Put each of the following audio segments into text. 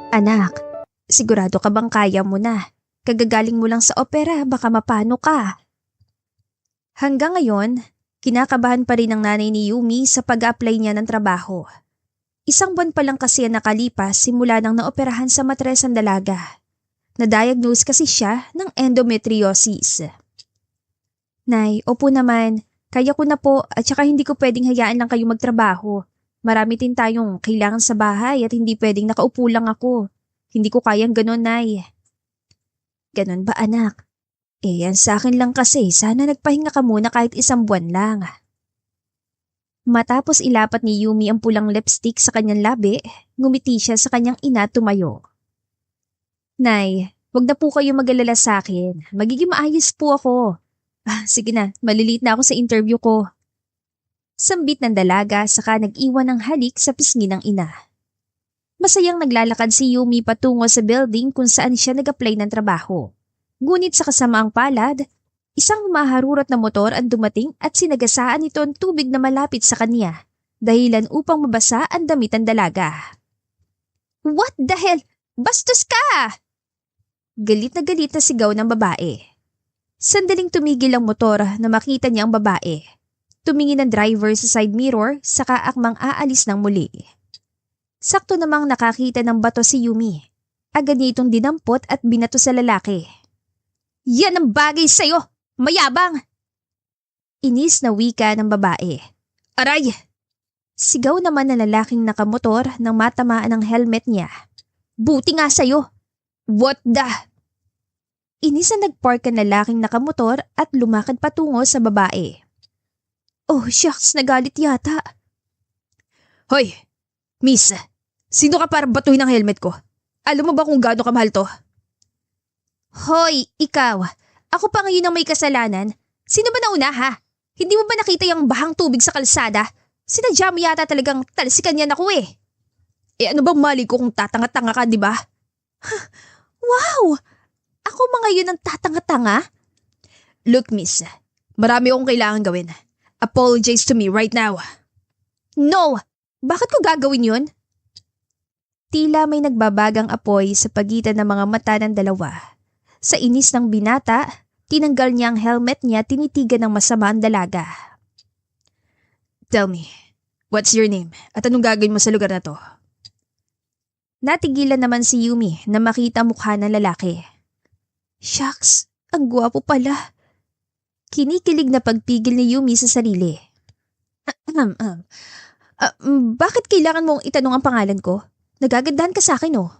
Anak, sigurado ka bang kaya mo na? Kagagaling mo lang sa opera, baka mapano ka. Hanggang ngayon, kinakabahan pa rin ang nanay ni Yumi sa pag-apply niya ng trabaho. Isang buwan pa lang kasi ang nakalipas simula nang naoperahan sa matres ang dalaga. Na-diagnose kasi siya ng endometriosis. Nay, opo naman. Kaya ko na po at saka hindi ko pwedeng hayaan lang kayo magtrabaho. Marami din tayong kailangan sa bahay at hindi pwedeng nakaupo lang ako. Hindi ko kayang ganon, Nay. Ganon ba, anak? Yan sa akin lang kasi sana nagpahinga ka muna kahit isang buwan lang. Matapos ilapat ni Yumi ang pulang lipstick sa kanyang labi, ngumiti siya sa kanyang ina at tumayo. Nay, wag na po kayo mag-alala sa akin. Magiging maayos po ako. Sige na, maliliit na ako sa interview ko. Sambit ng dalaga saka nag-iwan ng halik sa pisngi ng ina. Masayang naglalakad si Yumi patungo sa building kung saan siya nag-apply ng trabaho. Ngunit sa kasamaang palad, isang maharurot na motor ang dumating at sinagasaan nito ang tubig na malapit sa kanya, dahilan upang mabasa ang damit ng dalaga. What the hell? Bastos ka! Galit na sigaw ng babae. Sandaling tumigil ang motor na makita niya ang babae. Tumingin ang driver sa side mirror saka akmang aalis ng muli. Sakto namang nakakita ng bato si Yumi. Agad niya itong dinampot at binato sa lalaki. Yan ang bagay sa'yo! Mayabang! Inis na wika ng babae. Aray! Sigaw naman ng lalaking nakamotor nang matamaan ang helmet niya. Buti nga sa'yo! What the? Inis na nagpark ang lalaking nakamotor at lumakad patungo sa babae. Oh, shucks, nagalit yata. Hoy, miss, sino ka para batuhin ang helmet ko? Alam mo ba kung gaano kamahal to? Hoy, ikaw, ako pa ngayon ang may kasalanan. Sino ba nauna ha? Hindi mo ba nakita yung bahang tubig sa kalsada? Sinadya mo yata talagang talsikan yan ako eh. Ano bang mali ko kung tatanga-tanga ka, di ba? Wow! Ako mga yun ang tatanga-tanga? Look, miss, marami akong kailangan gawin. Apologize to me right now. No! Bakit ko gagawin yun? Tila may nagbabagang apoy sa pagitan ng mga mata ng dalawa. Sa inis ng binata, tinanggal niya ang helmet niya tinitigan ng masama ang dalaga. Tell me, what's your name at anong gagawin mo sa lugar na to? Natigilan naman si Yumi na makita mukha ng lalaki. Shucks, ang gwapo pala. Kinikilig na pagpigil ni Yumi sa sarili. Bakit kailangan mong itanong ang pangalan ko? Nagagandahan ka sa akin oh.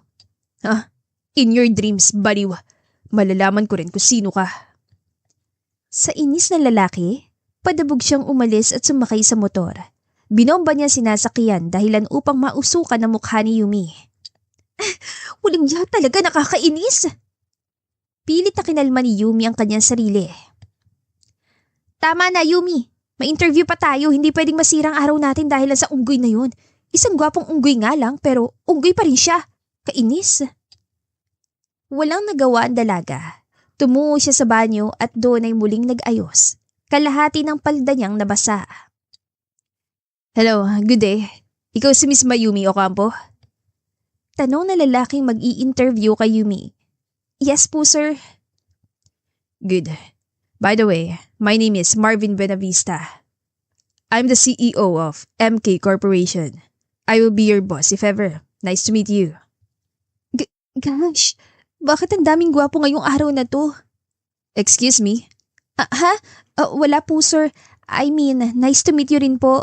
In your dreams, baliw. Malalaman ko rin kung sino ka. Sa inis ng lalaki, padabog siyang umalis at sumakay sa motor. Binomba niya sinasakyan dahilan upang mausukan ang mukha ni Yumi. Walang niya talaga, nakakainis. Pilit na kinalma ni Yumi ang kanyang sarili. Tama na, Yumi. May interview pa tayo, hindi pwedeng masirang araw natin dahil sa unggoy na yun. Isang gwapong unggoy nga lang pero unggoy pa rin siya. Kainis. Walang nagawa ang dalaga. Tumungo siya sa banyo at doon ay muling nag-ayos. Kalahati ng palda niyang nabasa. Hello, good day. Ikaw si Miss Mayumi Ocampo? Tanong na lalaking mag-i-interview kay Yumi. Yes po, sir. Good. By the way, my name is Marvin Buenavista. I'm the CEO of MK Corporation. I will be your boss if ever. Nice to meet you. Gosh, bakit ang daming gwapo ngayong araw na to? Excuse me? Wala po, sir. I mean, nice to meet you rin po.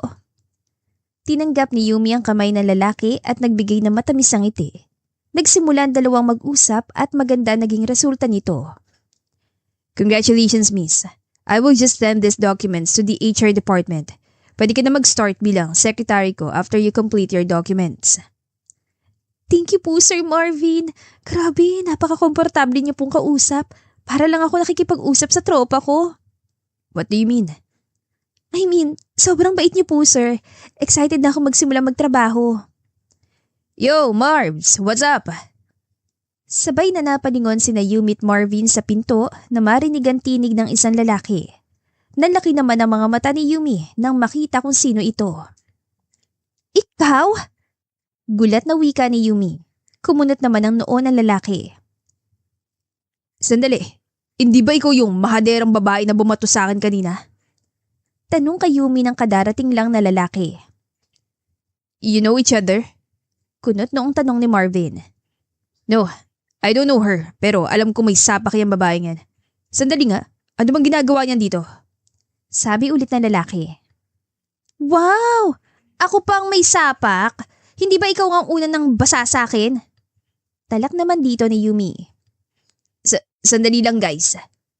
Tinanggap ni Yumi ang kamay ng lalaki at nagbigay ng matamis ang ngiti. Nagsimula ang dalawang mag-usap at maganda naging resulta nito. Congratulations, miss. I will just send these documents to the HR department. Pwede ka na mag-start bilang secretary ko after you complete your documents. Thank you po, Sir Marvin. Grabe, napaka-komportable niyo pong kausap. Para lang ako nakikipag-usap sa tropa ko. What do you mean? I mean, sobrang bait niyo po, sir. Excited na ako magsimula magtrabaho. Yo, Marvs! What's up? Sabay na napalingon sina Yumi at Marvin sa pinto na marinig ang tinig ng isang lalaki. Nalaki naman ang mga mata ni Yumi nang makita kung sino ito. Ikaw? Gulat na wika ni Yumi. Kumunot naman ang noo ng lalaki. Sandali, hindi ba ikaw yung mahaderang babae na bumato sa akin kanina? Tanong kay Yumi ng kadarating lang na lalaki. You know each other? Kunot noong tanong ni Marvin. No, I don't know her, pero alam ko may sapak yung babaeng yan. Sandali nga, ano bang ginagawa niyan dito? Sabi ulit ng lalaki. Wow! Ako pang may sapak? Hindi ba ikaw ang una ng basa sa akin? Talak naman dito ni Yumi. Sandali lang guys.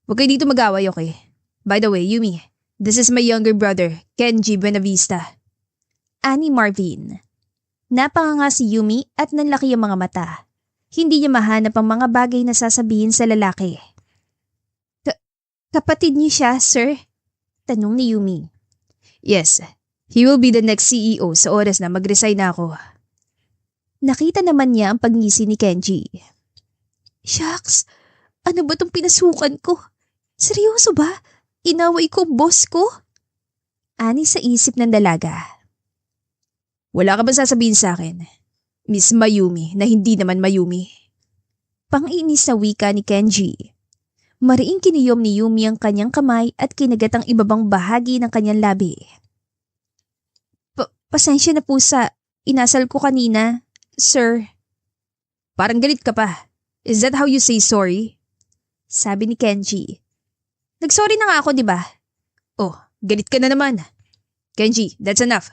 Huwag kayo dito mag-away, okay? By the way, Yumi, this is my younger brother, Kenji Buenavista. Ani Marvin. Napanganga si Yumi at nanlaki ang mga mata. Hindi niya mahanap ang mga bagay na sasabihin sa lalaki. Kapatid niyo siya, sir? Tanong ni Yumi. Yes, he will be the next CEO sa oras na mag-resign na ako. Nakita naman niya ang pagngisi ni Kenji. Shucks, ano ba tong pinasukan ko? Seryoso ba? Inaway ko ang boss ko? Ani sa isip ng dalaga. Wala ka ba sasabihin sa akin, Miss Mayumi, na hindi naman Mayumi? Pang-inis na wika ni Kenji. Mariing kiniyom ni Yumi ang kanyang kamay at kinagat ang ibabang bahagi ng kanyang labi. Pasensya na po sa inasal ko kanina, sir. Parang galit ka pa. Is that how you say sorry? Sabi ni Kenji. Nagsorry na nga ako, di ba? Oh, galit ka na naman. Kenji, that's enough.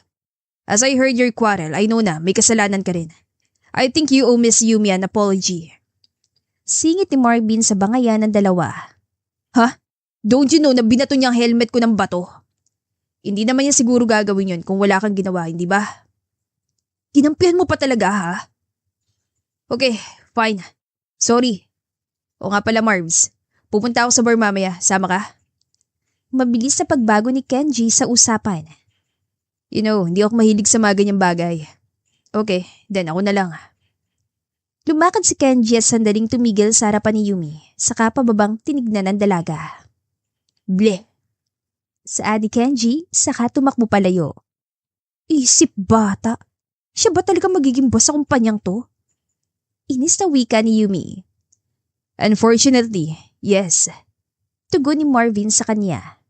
As I heard your quarrel, I know na may kasalanan ka rin. I think you owe Miss Yumi an apology. Singit ni Marvin sa bangayan ng dalawa. Ha? Don't you know na binato niya ang helmet ko ng bato? Hindi naman niya siguro gagawin yun kung wala kang ginawa, hindi ba? Kinampihan mo pa talaga, ha? Okay, fine. Sorry. O nga pala, Marvs. Pupunta ako sa bar mamaya. Sama ka? Mabilis na pagbago ni Kenji sa usapan. You know, hindi ako mahilig sa mga ganyang bagay. Okay, then ako na lang. Lumakad si Kenji at sandaling tumigil sa harapan ni Yumi, saka pababang tinignan ng dalaga. Bleh! Saad ni Kenji, saka tumakbo palayo. Isip bata, siya ba talaga magiging boss sa kumpanyang to? Inis na wika ni Yumi. Unfortunately, yes. Tugon ni Marvin sa kanya.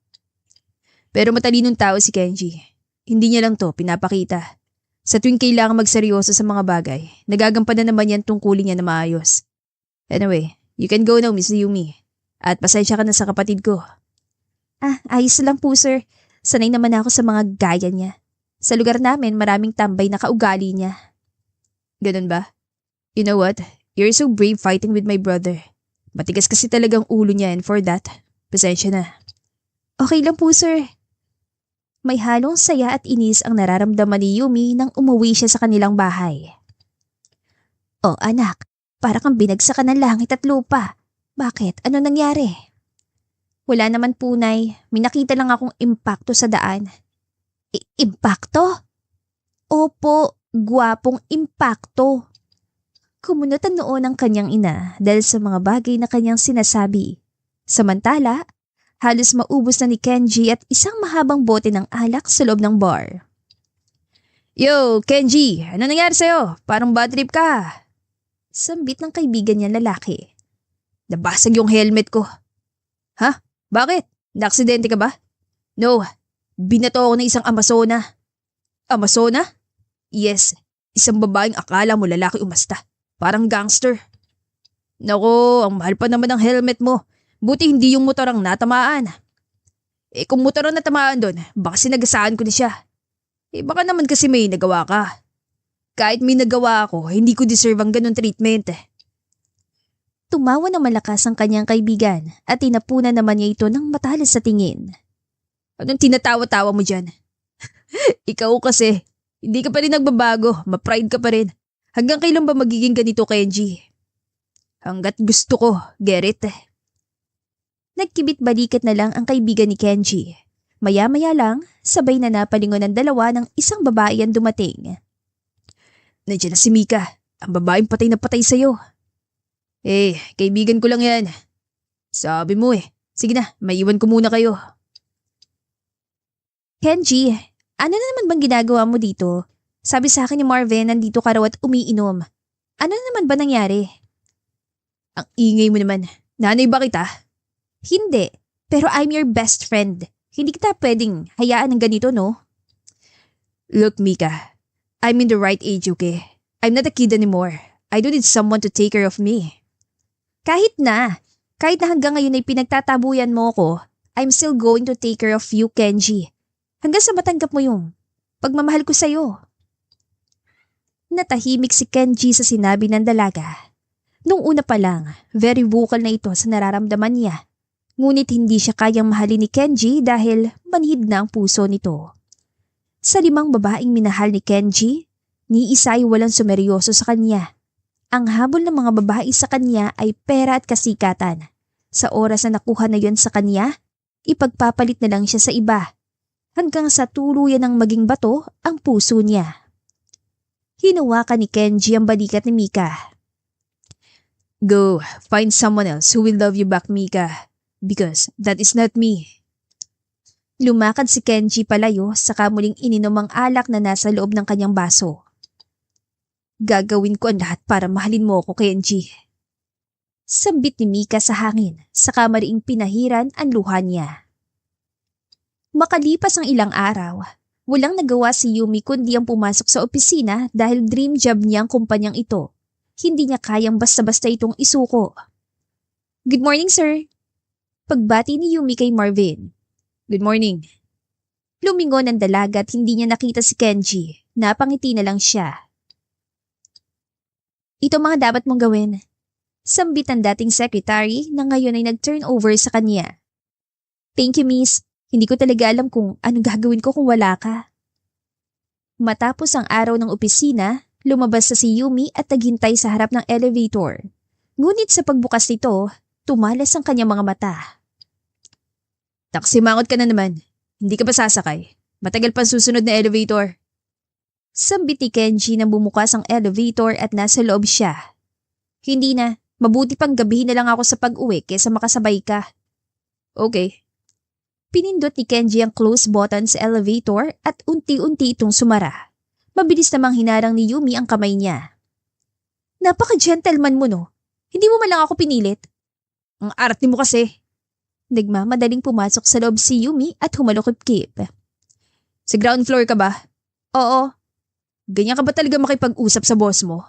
Pero matalinong tao si Kenji. Hindi niya lang to pinapakita. Sa tuwing kailangan magseryoso sa mga bagay, nagagampanan naman yan tungkulin niya na maayos. Anyway, you can go now, Miss Yumi. At pasensya ka na sa kapatid ko. Ayos lang po, sir. Sanay naman ako sa mga gaya niya. Sa lugar namin, maraming tambay na kaugali niya. Ganun ba? You know what? You're so brave fighting with my brother. Matigas kasi talagang ulo niya and for that, pasensya na. Okay lang po, sir. May halong saya at inis ang nararamdaman ni Yumi nang umuwi siya sa kanilang bahay. Oh anak, para kang binagsakan ng langit at lupa. Bakit? Ano nangyari? Wala naman punay, may nakita lang akong impakto sa daan. Impakto? Opo, gwapong impakto. Kumunot ang noo ng kanyang ina dahil sa mga bagay na kanyang sinasabi. Samantala, halos maubos na ni Kenji at isang mahabang bote ng alak sa loob ng bar. Yo, Kenji! Ano nangyari sa'yo? Parang bad trip ka. Sambit ng kaibigan niya lalaki. Nabasag yung helmet ko. Ha? Bakit? Naaksidente ka ba? No, binato ako ng isang Amazona. Amazona? Yes, isang babaeng akala mo lalaki umasta. Parang gangster. Nako, ang mahal pa naman ng helmet mo. Buti hindi yung motor ang natamaan. Kung motor ang natamaan doon, baka sinagasaan ko na siya. Baka naman kasi may nagawa ka. Kahit may nagawa ako, hindi ko deserve ang ganun treatment. Tumawa na malakas ang kanyang kaibigan at tinapunan naman niya ito ng matalas sa tingin. Anong tinatawa-tawa mo dyan? Ikaw kasi, hindi ka pa rin nagbabago, ma-pride ka pa rin. Hanggang kailan ba magiging ganito, Kenji? Hanggat gusto ko, get it? Nagkibit balikat na lang ang kaibigan ni Kenji. Maya-maya lang, sabay na napalingon ng dalawa ng isang babae ang dumating. Nandiyan na si Mika, ang babaeng patay na patay sa'yo. Kaibigan ko lang yan. Sabi mo Sige na, maiwan ko muna kayo. Kenji, ano na naman bang ginagawa mo dito? Sabi sa akin ni Marvin nandito ka raw at umiinom. Ano naman ba nangyari? Ang ingay mo naman. Nanay ba kita? Hindi, pero I'm your best friend. Hindi kita pwedeng hayaan ng ganito, no? Look, Mika. I'm in the right age, okay? I'm not a kid anymore. I don't need someone to take care of me. Kahit na hanggang ngayon ay pinagtatabuyan mo ko, I'm still going to take care of you, Kenji. Hanggang sa matanggap mo yung pagmamahal ko sa'yo. Natahimik si Kenji sa sinabi ng dalaga. Nung una pa lang, very vocal na ito sa nararamdaman niya. Ngunit hindi siya kayang mahalin ni Kenji dahil manhid na ang puso nito. Sa 5 babaeng minahal ni Kenji, ni isa ay walang sumeryoso sa kanya. Ang habol ng mga babae sa kanya ay pera at kasikatan. Sa oras na nakuha na yon sa kanya, ipagpapalit na lang siya sa iba. Hanggang sa tuluyan ng maging bato ang puso niya. Hinawakan ni Kenji ang balikat ni Mika. Go, find someone else who will love you back, Mika. Because that is not me. Lumakad si Kenji palayo saka muling ininom ang alak na nasa loob ng kanyang baso. Gagawin ko ang lahat para mahalin mo ako, Kenji. Sambit ni Mika sa hangin, saka mariing pinahiran ang luha niya. Makalipas ang ilang araw, walang nagawa si Yumi kundi ang pumasok sa opisina dahil dream job niya ang kumpanyang ito. Hindi niya kayang basta-basta itong isuko. Good morning, sir. Pagbati ni Yumi kay Marvin. Good morning. Lumingon ang dalaga at hindi niya nakita si Kenji. Napangiti na lang siya. Ito mga dapat mong gawin. Sambit ang dating secretary na ngayon ay nag-turn over sa kanya. Thank you, miss. Hindi ko talaga alam kung anong gagawin ko kung wala ka. Matapos ang araw ng opisina, lumabas sa si Yumi at naghintay sa harap ng elevator. Ngunit sa pagbukas nito, tumalas ang kanyang mga mata. Taksimangot ka na naman. Hindi ka ba sasakay? Matagal pang susunod na elevator. Sambit ni Kenji nang bumukas ang elevator at nasa loob siya. Hindi na, mabuti pang gabihin na lang ako sa pag-uwi kaysa makasabay ka. Okay. Pinindot ni Kenji ang close button sa elevator at unti-unti itong sumara. Mabilis namang hinarang ni Yumi ang kamay niya. Napaka-gentleman mo no. Hindi mo man lang ako pinilit. Ang arte mo kasi. Nagmamadaling pumasok sa loob si Yumi at humalukip-kip. Sa ground floor ka ba? Oo. Ganyan ka ba talaga makipag-usap sa boss mo?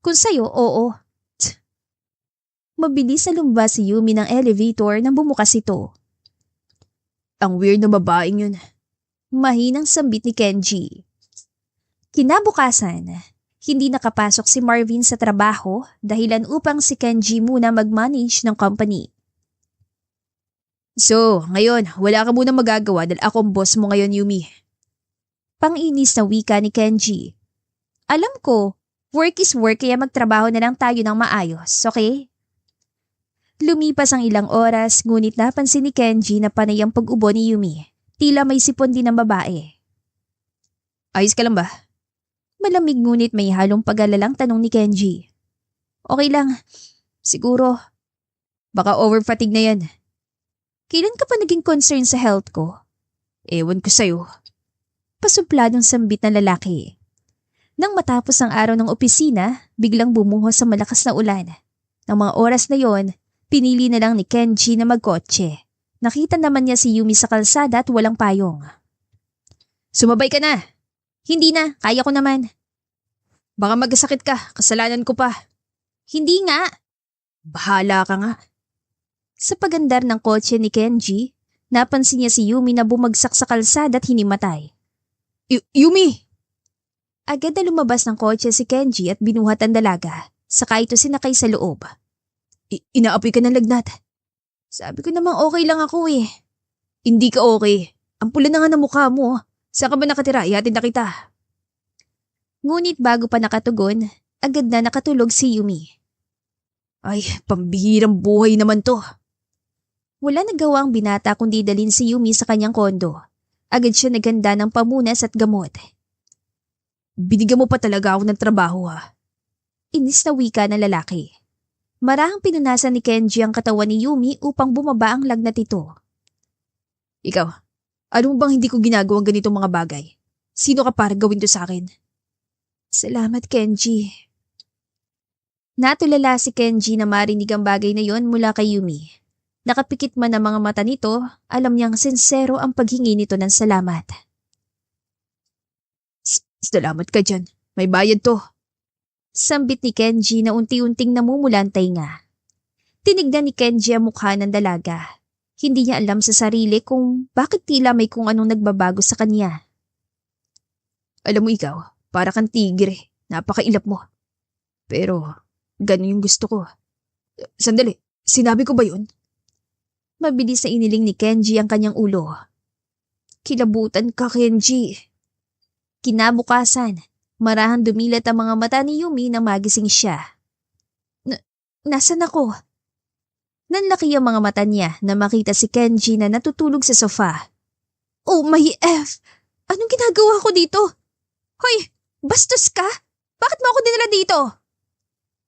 Kung sa'yo, oo. Mabilis na lumabas si Yumi ng elevator nang bumukas ito. Ang weird na babaeng yun. Mahinang sambit ni Kenji. Kinabukasan, hindi nakapasok si Marvin sa trabaho dahilan upang si Kenji muna mag-manage ng company. So, ngayon, wala ka muna magagawa dahil ako ang boss mo ngayon, Yumi. Panginis na wika ni Kenji. Alam ko, work is work kaya magtrabaho na lang tayo ng maayos, okay? Lumipas ang ilang oras ngunit napansin ni Kenji na panay ang pag-ubo ni Yumi. Tila may sipon din ng babae. Ayos ka lang ba? Malamig ngunit may halong pag-alalang tanong ni Kenji. Okay lang. Siguro. Baka over-fatigue na yan. Kailan ka pa naging concern sa health ko? Ewan ko sa'yo. Pasupladong sambit ng lalaki. Nang matapos ang araw ng opisina, biglang bumuhos sa malakas na ulan. Nang mga oras na yon, pinili na lang ni Kenji na magkotse. Nakita naman niya si Yumi sa kalsada at walang payong. Sumabay ka na. Hindi na, kaya ko naman. Baka magkasakit ka, kasalanan ko pa. Hindi nga. Bahala ka nga. Sa pagandar ng kotse ni Kenji, napansin niya si Yumi na bumagsak sa kalsada at hinimatay. Yumi! Agad na lumabas ng kotse si Kenji at binuhat ang dalaga, saka ito sinakay sa loob. Inaapoy ka ng lagnat. Sabi ko namang okay lang ako eh. Hindi ka okay. Ang pula na nga ng mukha mo. Saan ka ba nakatira? Ihatid na kita. Ngunit bago pa nakatugon, agad na nakatulog si Yumi. Ay, pambihirang buhay naman to. Wala nagawa ang binata kundi dalhin si Yumi sa kanyang kondo. Agad siya naghanda ng pamunas at gamot. Binigyan mo pa talaga ako ng trabaho ha. Inis na wika ng lalaki. Marahang pinunasan ni Kenji ang katawan ni Yumi upang bumaba ang lagnat ito. Ikaw, ano bang hindi ko ginagawang ganitong mga bagay? Sino ka para gawin to sa akin? Salamat, Kenji. Natulala si Kenji na marinig ang bagay na yon mula kay Yumi. Nakapikit man ang mga mata nito, alam niyang sincero ang paghingi nito ng salamat. Salamat ka dyan. May bayad to. Sambit ni Kenji na unti-unting namumula ang tainga. Tinignan ni Kenji ang mukha ng dalaga. Hindi niya alam sa sarili kung bakit tila may kung anong nagbabago sa kanya. Alam mo ikaw, para kang tigre. Napakailap mo. Pero, ganun yung gusto ko. Sandali, sinabi ko ba yun? Mabilis na iniling ni Kenji ang kanyang ulo. Kilabutan ka, Kenji. Kinabukasan, marahang dumilat ang mga mata ni Yumi nang magising siya. Nasaan ako? Nanlaki ang mga mata niya na makita si Kenji na natutulog sa sofa. Oh my F! Anong ginagawa ko dito? Hoy! Bastos ka? Bakit mo ako dinala dito?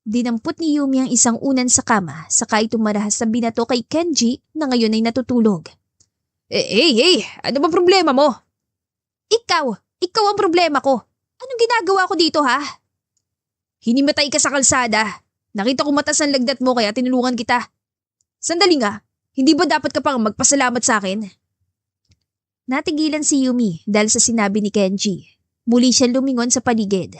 Dinampot ni Yumi ang isang unan sa kama saka ito marahas na binato kay Kenji na ngayon ay natutulog. Hey! Ano ba problema mo? Ikaw ang problema ko. Anong ginagawa ko dito ha? Hinimatay ka sa kalsada. Nakita ko matas ang lagdat mo kaya tinulungan kita. Sandali nga, hindi ba dapat ka pang magpasalamat sa akin? Natigilan si Yumi dahil sa sinabi ni Kenji. Muli siya lumingon sa paligid.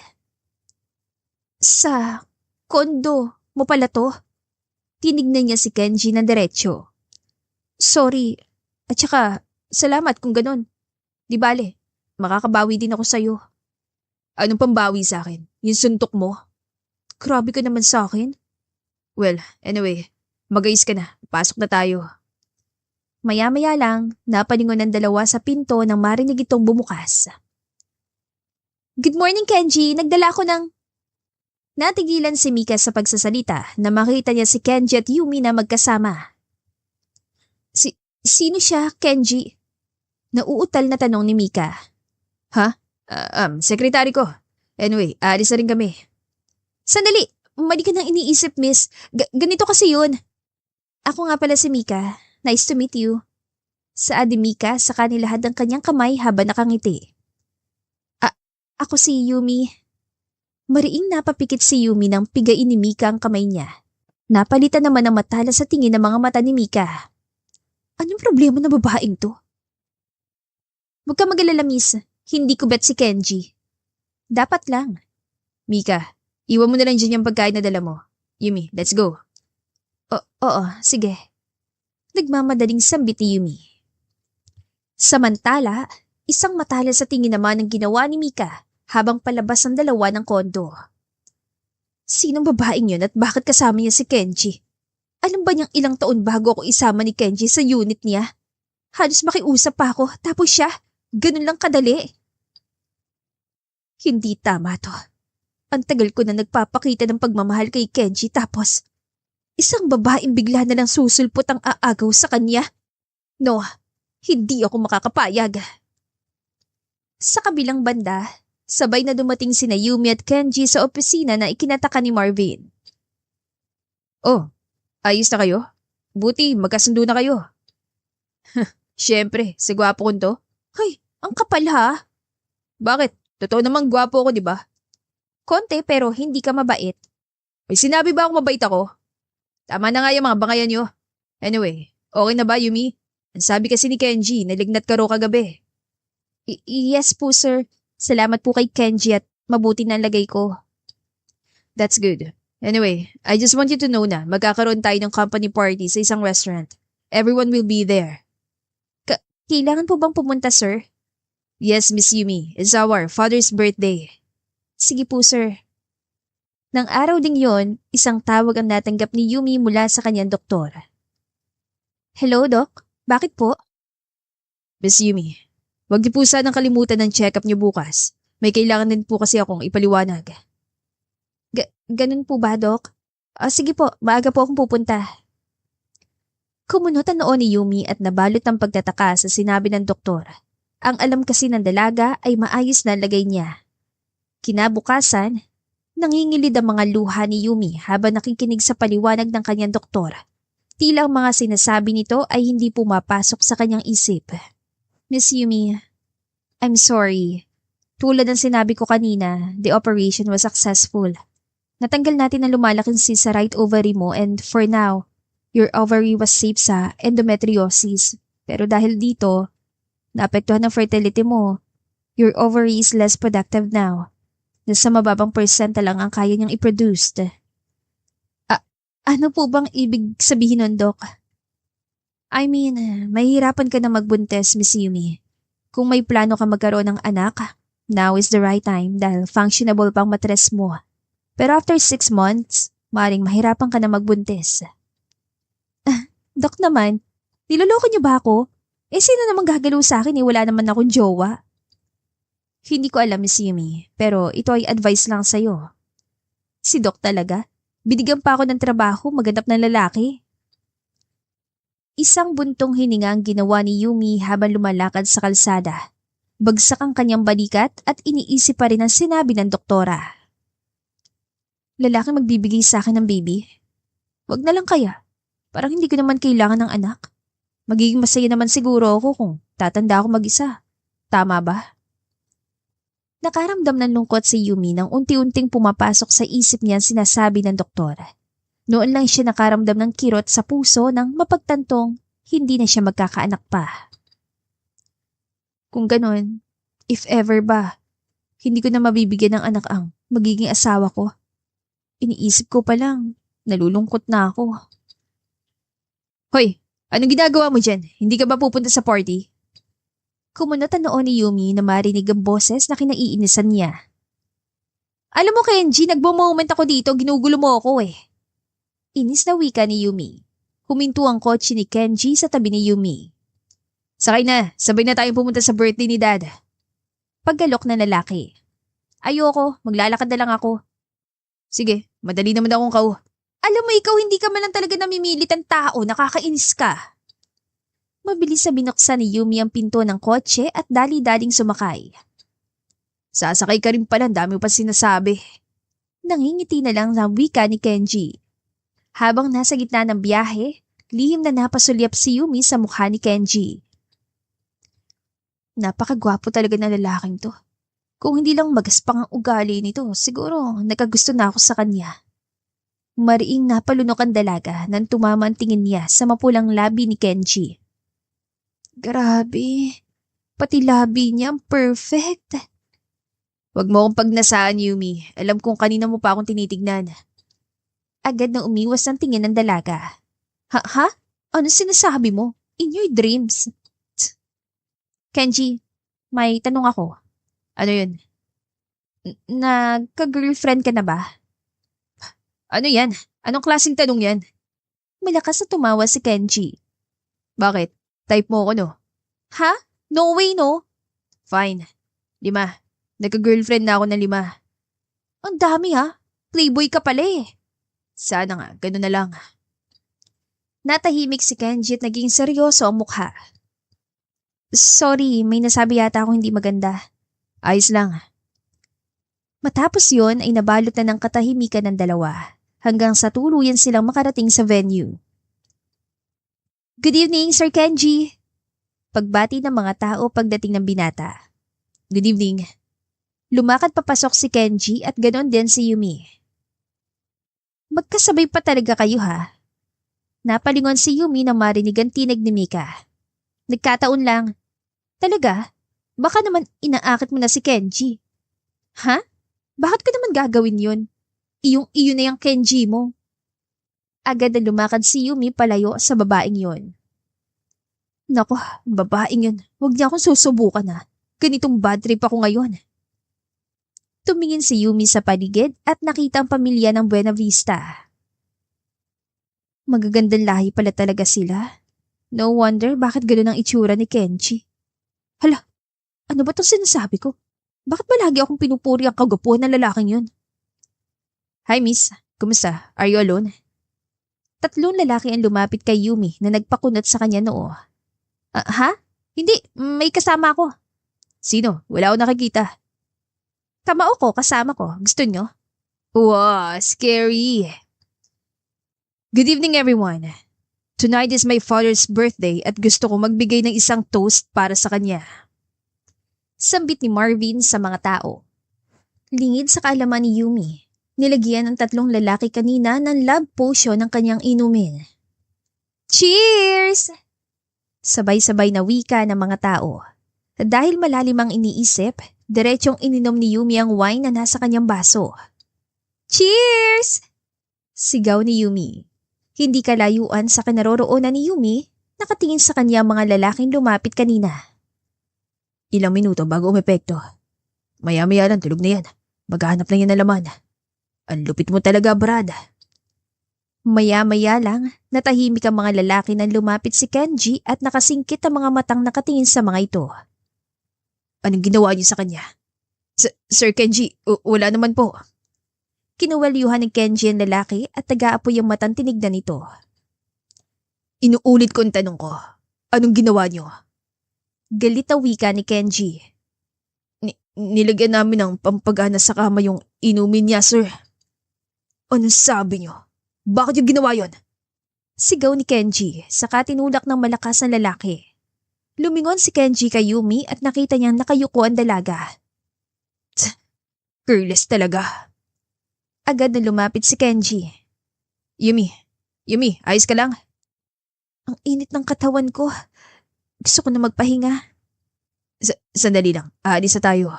Sa kondo mo pala to? Tinignan niya si Kenji ng diretsyo. Sorry, at saka salamat kung ganun. Di bale, makakabawi din ako sa'yo. Anong pambawi sa akin? Yung suntok mo? Grabe ka naman sa akin. Well, anyway, mag-ayos ka na. Pasok na tayo. Maya-maya lang, napalingon ng dalawa sa pinto nang marinig itong bumukas. Good morning, Kenji. Nagdala ako ng... Natigilan si Mika sa pagsasalita na makita niya si Kenji at Yumi na magkasama. Sino siya, Kenji? Nauutal na tanong ni Mika. Ha? Sekretary ko. Anyway, alis na rin kami. Sandali! Mali ka nang iniisip, miss. Ganito kasi yun. Ako nga pala si Mika. Nice to meet you. Saad ni Mika sa kanilahad ng kanyang kamay habang nakangiti. Ako si Yumi. Mariing napapikit si Yumi nang pigain ni Mika ang kamay niya. Napalitan naman ang matala sa tingin ng mga mata ni Mika. Anong problema na babaeng to? Huwag ka mag-alala, miss. Hindi ko bet si Kenji. Dapat lang. Mika, iwan mo na lang dyan yung pagkain na dala mo. Yumi, let's go. Oo, sige. Nagmamadaling sambit ni Yumi. Samantala, isang matala sa tingin naman ang ginawa ni Mika habang palabas ang dalawa ng kondo. Sinong babaeng yun at bakit kasama niya si Kenji? Alam ba niyang ilang taon bago ako isama ni Kenji sa unit niya? Halos makiusap pa ako tapos siya, ganun lang kadali. Hindi tama to. Ang tagal ko na nagpapakita ng pagmamahal kay Kenji tapos isang babaeng bigla na lang susulpot ang aagaw sa kanya. No, hindi ako makakapayag. Sa kabilang banda, sabay na dumating sina Yumi at Kenji sa opisina na ikinataka ni Marvin. Oh, ayos na kayo? Buti, magkasundo na kayo. Siyempre, si gwapo ko to. Ay, ang kapal ha? Bakit? Totoo namang gwapo ko, di ba? Konti pero hindi ka mabait. May sinabi ba akong mabait ako? Tama na nga yung mga bangayan nyo. Anyway, okay na ba, Yumi? Ang sabi kasi ni Kenji, nalignat ka raw kagabi. Yes po, sir. Salamat po kay Kenji at mabuti na lagay ko. That's good. Anyway, I just want you to know na magkakaroon tayo ng company party sa isang restaurant. Everyone will be there. Kailangan po bang pumunta, sir? Yes, Miss Yumi. It's our father's birthday. Sige po, sir. Nang araw ding yon, isang tawag ang natanggap ni Yumi mula sa kanyang doktor. Hello, Doc? Bakit po? Miss Yumi, huwag niyo po sanang kalimutan ng check-up niyo bukas. May kailangan din po kasi akong ipaliwanag. Ganun po ba, Doc? Sige po, maaga po akong pupunta. Kumunot ang noo ni Yumi at nabalot ang pagtataka sa sinabi ng doktor. Ang alam kasi ng dalaga ay maayos na lagay niya. Kinabukasan, nangingilid ang mga luha ni Yumi habang nakikinig sa paliwanag ng kanyang doktor. Tila ang mga sinasabi nito ay hindi pumapasok sa kanyang isip. Miss Yumi, I'm sorry. Tulad ng sinabi ko kanina, the operation was successful. natanggal natin ang lumalaking cyst sa right ovary mo and for now, your ovary was safe sa endometriosis. Pero dahil dito, naapektuhan ang fertility mo, your ovary is less productive now. Nasa mababang persenta lang ang kaya niyang i-produce. Ano po bang ibig sabihin nun, Doc? I mean, mahihirapan ka na magbuntis, Miss Yumi. Kung may plano ka magkaroon ng anak, now is the right time dahil functionable pang matres mo. Pero after 6 months, maaaring mahirapan ka na magbuntis. Doc naman, niloloko niyo ba ako? Sino namang gagalaw sa akin wala naman akong jowa? Hindi ko alam, Miss Yumi, pero ito ay advice lang sa'yo. Si Doc talaga? Binigyan pa ako ng trabaho, maghanap ng lalaki. Isang buntong hininga ang ginawa ni Yumi habang lumalakad sa kalsada. Bagsak ang kanyang balikat at iniisip pa rin ang sinabi ng doktora. Lalaki magbibigay sa akin ng baby? Wag na lang kaya. Parang hindi ko naman kailangan ng anak. Magiging masaya naman siguro ako kung tatanda ako mag-isa. Tama ba? Nakaramdam ng lungkot si Yumi nang unti-unting pumapasok sa isip niya ang sinasabi ng doktor. Noon lang siya nakaramdam ng kirot sa puso nang mapagtantong hindi na siya magkakaanak pa. Kung ganon, if ever ba, hindi ko na mabibigyan ng anak ang magiging asawa ko. Iniisip ko pa lang, nalulungkot na ako. Hoy, anong ginagawa mo dyan? Hindi ka ba pupunta sa party? Kumunot ang noon ni Yumi na marinig ang boses na kinaiinisan niya. Alam mo Kenji, nagbo-moment ako dito, ginugulo mo ako eh. Inis na wika ni Yumi. Huminto ang kotse ni Kenji sa tabi ni Yumi. Sakay na, sabay na tayong pumunta sa birthday ni Dad. Paggalok na lalaki. Ayoko, maglalakad na lang ako. Sige, madali naman akong kau. Alam mo ikaw hindi ka man lang talaga namimilit ang tao, nakakainis ka. Mabilis sa binuksan ni Yumi ang pinto ng kotse at dali-daling sumakay. Sasakay ka rin pala, dami mo pa sinasabi. Nangingiti na lang ang wika ni Kenji. Habang nasa gitna ng biyahe, lihim na napasulyap si Yumi sa mukha ni Kenji. Napakagwapo talaga ng lalaking to. Kung hindi lang magaspang ang ugali nito, siguro nagkagusto na ako sa kanya. Mariing napalunok ang dalaga nang tumama ang tingin niya sa mapulang labi ni Kenji. Grabe, pati labi niya perfect. Huwag mo akong pagnasaan, Yumi. Alam kong kanina mo pa akong tinitignan. Agad na umiwas ang tingin ng dalaga. Ha? Ano sinasabi mo? In your dreams. Kenji, may tanong ako. Ano yun? Nagka-girlfriend ka na ba? Ano yan? Anong klaseng tanong yan? Malakas na tumawa si Kenji. Bakit? Type mo ako no? Ha? No way no? Fine. 5. Nagka-girlfriend na ako ng 5. Ang dami ha? Playboy ka pala eh. Sana nga, gano'n na lang. Natahimik si Kenji at naging seryoso ang mukha. Sorry, may nasabi yata ako hindi maganda. Ayos lang. Matapos yon ay nabalot na ng katahimikan ng dalawa hanggang sa tuluyan silang makarating sa venue. Good evening, Sir Kenji. Pagbati ng mga tao pagdating ng binata. Good evening. Lumakad papasok si Kenji at ganon din si Yumi. Magkasabay pa talaga kayo ha? Napalingon si Yumi nang marinig ang tinig ni Mika. Nagkataon lang. Talaga? Baka naman inaakit mo na si Kenji. Ha? Bakit ka naman gagawin yun? Iyong-iyo na yung Kenji mo. Agad na lumakad si Yumi palayo sa babaeng yon. Nako, babaeng yun. Huwag niya akong susubukan ha. Ganitong bad trip ako ngayon. Tumingin si Yumi sa paligid at nakita ang pamilya ng Buena Vista. Magagandang lahi pala talaga sila. No wonder bakit gano'n ang itsura ni Kenji. Hala, ano ba itong sinasabi ko? Bakit ba lagi akong pinupuri ang kagapuhan ng lalaking yun? Hi miss, kumusta? Are you alone? 3 lalaki ang lumapit kay Yumi na nagpakunot sa kanya noo. Ha? Hindi, may kasama ako. Sino? Wala akong nakikita. Kamao ko, kasama ko. Gusto nyo? Wow, scary. Good evening everyone. Tonight is my father's birthday at gusto ko magbigay ng isang toast para sa kanya. Sambit ni Marvin sa mga tao. Lingid sa kaalaman ni Yumi. Nilagyan ng tatlong lalaki kanina ng love potion ng kanyang inumin. Cheers! Sabay-sabay na wika ng mga tao. Dahil malalim ang iniisip, diretsong ininom ni Yumi ang wine na nasa kanyang baso. Cheers! Sigaw ni Yumi. Hindi kalayuan sa kinaroroonan ni Yumi, nakatingin sa kanya mga lalaking lumapit kanina. Ilang minuto bago umepekto. Maya-maya lang tulog na yan. Maghahanap lang yan na laman. Ang lupit mo talaga, Brad. Maya-maya lang, natahimik ang mga lalaki nang lumapit si Kenji at nakasingkit ang mga matang nakatingin sa mga ito. Anong ginawa niyo sa kanya? Sir Kenji, wala naman po. Kinuwalyuhan ni Kenji ang lalaki at taga-apoy ang matang tinignan nito. Inuulit ko ang tanong ko. Anong ginawa niyo? Galit na wika ni Kenji. Nilagyan namin ng pampagana sa kama yung inumin niya, sir. Anong sabi niyo? Bakit yung ginawa yon? Sigaw ni Kenji, saka tinulak ng malakas ang lalaki. Lumingon si Kenji kay Yumi at nakita niyang nakayuko ang dalaga. Careless talaga. Agad na lumapit si Kenji. Yumi, ayos ka lang? Ang init ng katawan ko. Gusto ko na magpahinga. Sandali lang, aalis na tayo.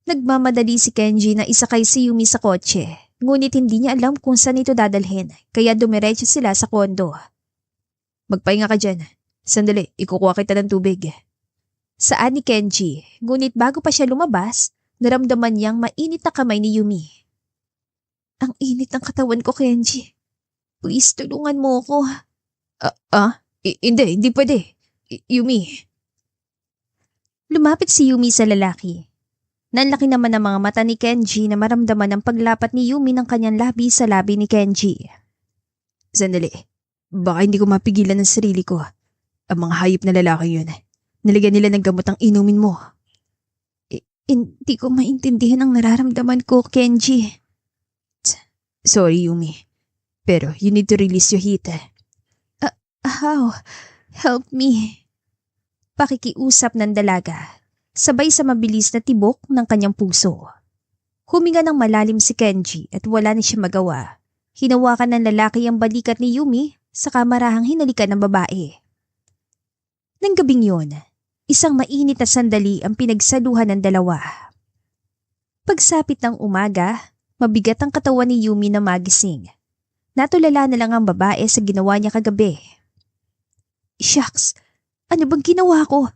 Nagmamadali si Kenji na isakay si Yumi sa kotse, ngunit hindi niya alam kung saan ito dadalhin, kaya dumiretso sila sa kondo. Magpahinga ka dyan. Sandali, ikukuha kita ng tubig. Saan ni Kenji, ngunit bago pa siya lumabas, naramdaman niyang mainit na kamay ni Yumi. Ang init ng katawan ko, Kenji. Please, tulungan mo ako. Hindi pwede. Yumi. Lumapit si Yumi sa lalaki. Nanlaki naman ang mga mata ni Kenji na maramdaman ang paglapat ni Yumi ng kanyang labi sa labi ni Kenji. Sandali. Baka hindi ko mapigilan ang sarili ko. Ang mga hayop na lalaki yun. Nilagyan nila ng gamot ang inumin mo. Hindi ko maintindihan ang nararamdaman ko, Kenji. Sorry, Yumi. Pero you need to release your heat. How? Help me. Pakikiusap ng dalaga, sabay sa mabilis na tibok ng kanyang puso. Huminga ng malalim si Kenji at wala na siya magawa. Hinawakan ng lalaki ang balikat ni Yumi sa kamarahang hinalikan ng babae. Nang gabing yun, isang mainit na sandali ang pinagsaluhan ng dalawa. Pagsapit ng umaga, mabigat ang katawan ni Yumi na magising. Natulala na lang ang babae sa ginawa niya kagabi. Shucks! Ano bang ginawa ko?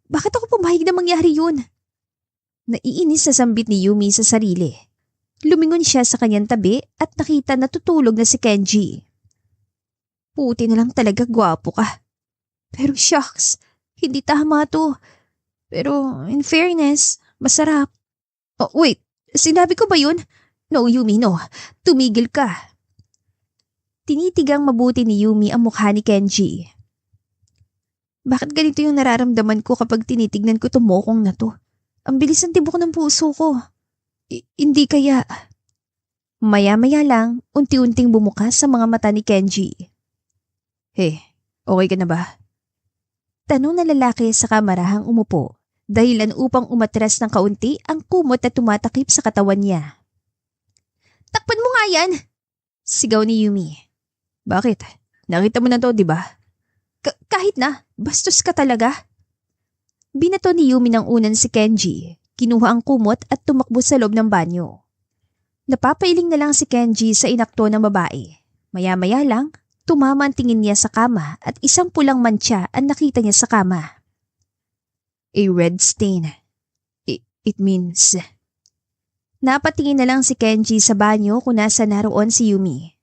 Bakit ako pumayag na mangyari yun? Naiinis sa sambit ni Yumi sa sarili. Lumingon siya sa kanyang tabi at nakita na tutulog na si Kenji. Puti na lang talaga gwapo ka. Pero shucks, hindi tama to. Pero in fairness, masarap. Oh wait, sinabi ko ba yun? No Yumi, no. Tumigil ka. Tinitigang mabuti ni Yumi ang mukha ni Kenji. Bakit ganito yung nararamdaman ko kapag tinitignan ko tumokong na to? Ang bilis ng tibok ng puso ko. Hindi kaya... Maya-maya lang, unti-unting bumukas sa mga mata ni Kenji. Hey, okay ka na ba? Tanong na lalaki sa kamarahang umupo, dahilan upang umatras ng kaunti ang kumot na tumatakip sa katawan niya. Takpan mo nga yan! Sigaw ni Yumi. Bakit? Nakita mo na to, di ba? Kahit na, bastos ka talaga. Binato ni Yumi ng unan si Kenji, kinuha ang kumot at tumakbo sa loob ng banyo. Napapailing na lang si Kenji sa inakto ng babae. Maya-maya lang, tumama ang tingin niya sa kama at isang pulang mantsa ang nakita niya sa kama. A red stain. It means... Napatingin na lang si Kenji sa banyo kung nasa naroon si Yumi.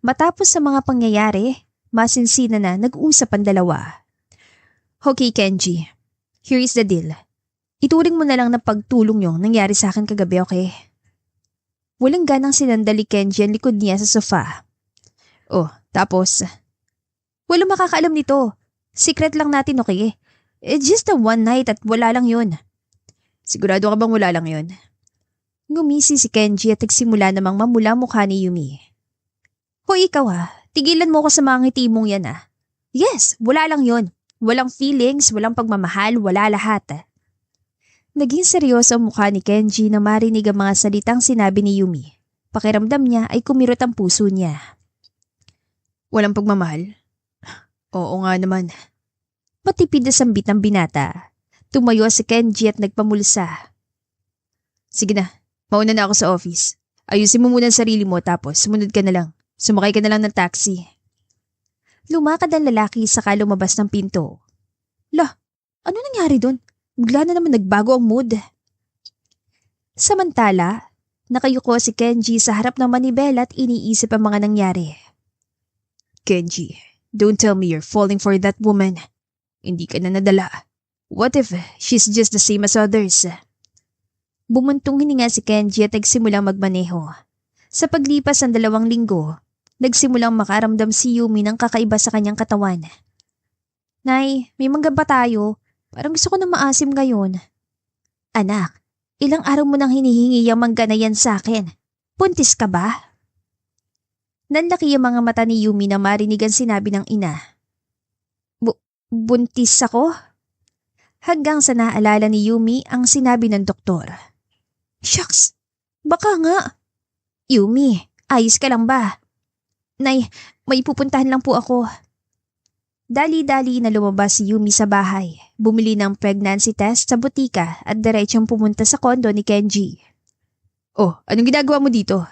Matapos sa mga pangyayari, masinsina na nag-usap ang dalawa. Okay, Kenji. Here is the deal. Ituring mo na lang na pagtulong yung nangyari sa akin kagabi, okay? Walang ganang sinandali Kenji ang likod niya sa sofa. Oh, tapos? Walang makakaalam nito. Secret lang natin, okay? It's just a one night at wala lang yun. Sigurado ka bang wala lang yun? Ngumisi si Kenji at nagsimula namang mamula mukha ni Yumi. Hoy, ikaw tigilan mo ko sa mga ngiti mong yan Yes, wala lang yun. Walang feelings, walang pagmamahal, wala lahat. Naging seryoso ang mukha ni Kenji na marinig ang mga salitang sinabi ni Yumi. Pakiramdam niya ay kumirot ang puso niya. Walang pagmamahal? Oo nga naman. Matipid na sambit ng binata. Tumayo si Kenji at nagpamulsa. Sige na, mauna na ako sa office. Ayusin mo muna ang sarili mo tapos sumunod ka na lang. Sumakay ka na lang ng taxi. Lumakad ang lalaki saka lumabas ng pinto. Lah, ano nangyari doon? Bigla na naman nagbago ang mood. Samantala, nakayuko si Kenji sa harap ng manibela at iniisip ang mga nangyari. Kenji, don't tell me you're falling for that woman. Hindi ka na nadala. What if she's just the same as others? Bumuntong hininga si Kenji at nagsimulang magmaneho. Sa paglipas ng 2 linggo, nagsimulang makaramdam si Yumi ng kakaiba sa kanyang katawan. Nay, may mangga ba tayo? Parang gusto ko na maasim ngayon. Anak, ilang araw mo nang hinihingi yung mangga na yan sa akin. Buntis ka ba? Nanlaki ang mga mata ni Yumi na marinig ang sinabi ng ina. Buntis ako? Hanggang sa naalala ni Yumi ang sinabi ng doktor. Shucks, baka nga. Yumi, ayos ka lang ba? Nay, may pupuntahan lang po ako. Dali-dali na lumabas si Yumi sa bahay, bumili ng pregnancy test sa butika at diretsong pumunta sa kondo ni Kenji. Oh, anong ginagawa mo dito?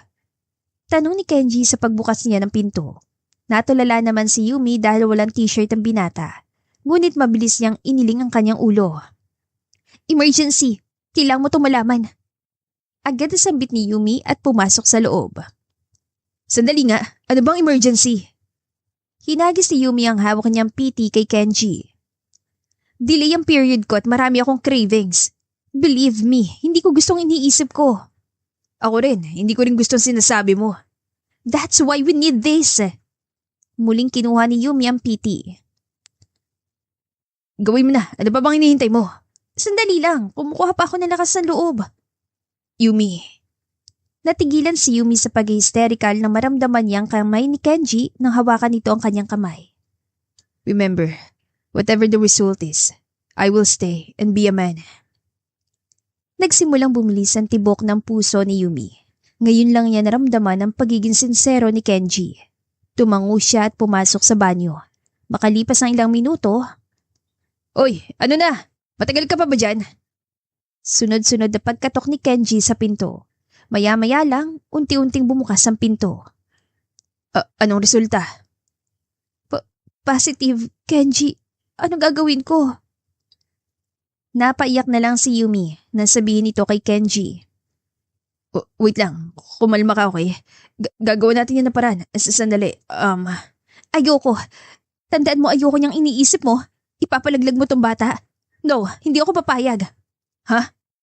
Tanong ni Kenji sa pagbukas niya ng pinto. Natulala naman si Yumi dahil walang t-shirt ang binata. Ngunit mabilis niyang iniling ang kanyang ulo. Emergency! Kailangan mo itong malaman. Agad nasambit ni Yumi at pumasok sa loob. Sandali nga, ano bang emergency? Hinagis ni Yumi ang hawak niyang PT kay Kenji. Delay ang period ko at marami akong cravings. Believe me, hindi ko gustong iniisip ko. Ako rin, hindi ko rin gustong sinasabi mo. That's why we need this. Muling kinuha ni Yumi ang PT. Gawin mo na, ano pa bang hinihintay mo? Sandali lang, kumukuha pa ako ng lakas ng loob. Yumi. Natigilan si Yumi sa pag-hysterical nang maramdaman niyang kamay ni Kenji nang hawakan nito ang kanyang kamay. Remember, whatever the result is, I will stay and be a man. Nagsimulang bumilis ang tibok ng puso ni Yumi. Ngayon lang niya naramdaman ang pagiging sinsero ni Kenji. Tumango siya at pumasok sa banyo. Makalipas ang ilang minuto, Oy, ano na? Matagal ka pa ba dyan? Sunod-sunod na pagkatok ni Kenji sa pinto. Maya-maya lang, unti-unting bumukas ang pinto. Anong resulta? Positive, Kenji. Anong gagawin ko? Napaiyak na lang si Yumi nang sabihin ito kay Kenji. Wait lang, kumalma ka, okay? Gagawa natin yan na paraan. Sandali, Ayoko. Tandaan mo ayoko niyang iniisip mo. Ipapalaglag mo tong bata. No, hindi ako papayag. Ha?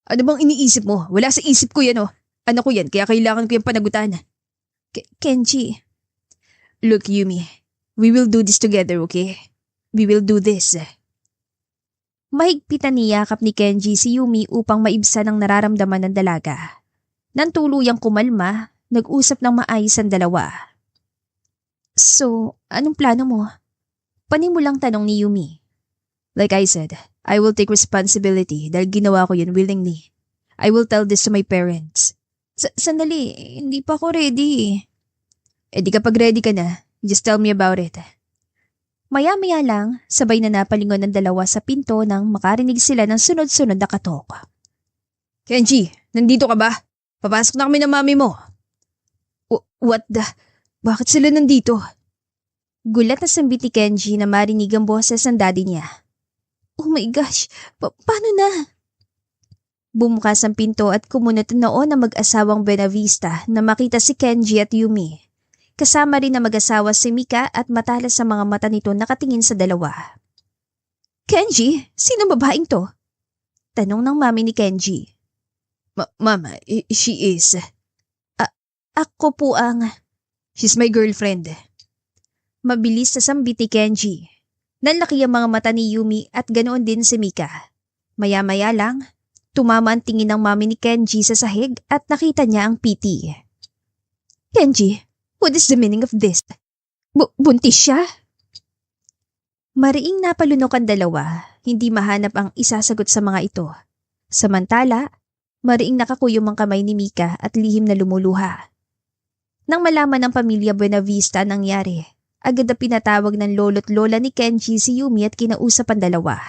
Ano bang iniisip mo? Wala sa isip ko yan, oh. Ano ko yan, kaya kailangan ko yung panagutan. Kenji. Look, Yumi, we will do this together, okay? We will do this. Mahigpitan niyakap ni Kenji si Yumi upang maibsan ang nararamdaman ng dalaga. Nang tuluyang kumalma, nag-usap ng maayos ang dalawa. So, anong plano mo? Panimulang tanong ni Yumi. Like I said, I will take responsibility dahil ginawa ko yun willingly. I will tell this to my parents. Sandali, hindi pa ako ready. Di kapag ready ka na, just tell me about it. Maya-maya lang, sabay na napalingon ng dalawa sa pinto nang makarinig sila ng sunod-sunod na katok. Kenji, nandito ka ba? Papasok na kami ng mami mo. What the? Bakit sila nandito? Gulat na sambit ni Kenji na marinig ang boses ng daddy niya. Oh my gosh, paano na? Bumukas ang pinto at kumunot noon ang mag-asawang Benavista na makita si Kenji at Yumi. Kasama rin na mag-asawa si Mika at matalas sa mga mata nito nakatingin sa dalawa. Kenji, sino babaeng to? Tanong ng mami ni Kenji. Mama, she is. Ako po ang... She's my girlfriend. Mabilis sa sambit ni Kenji. Nanlaki ang mga mata ni Yumi at ganoon din si Mika. Maya-maya lang, tumama ang tingin ng mami ni Kenji sa sahig at nakita niya ang PT. Kenji, what is the meaning of this? Buntis siya? Mariing napalunok ang dalawa, hindi mahanap ang isasagot sa mga ito. Samantala, mariing nakakuyom ang kamay ni Mika at lihim na lumuluha. Nang malaman ng pamilya Buenavista ang nangyari, agad na pinatawag ng lolo't lola ni Kenji si Yumi at kinausap ang dalawa.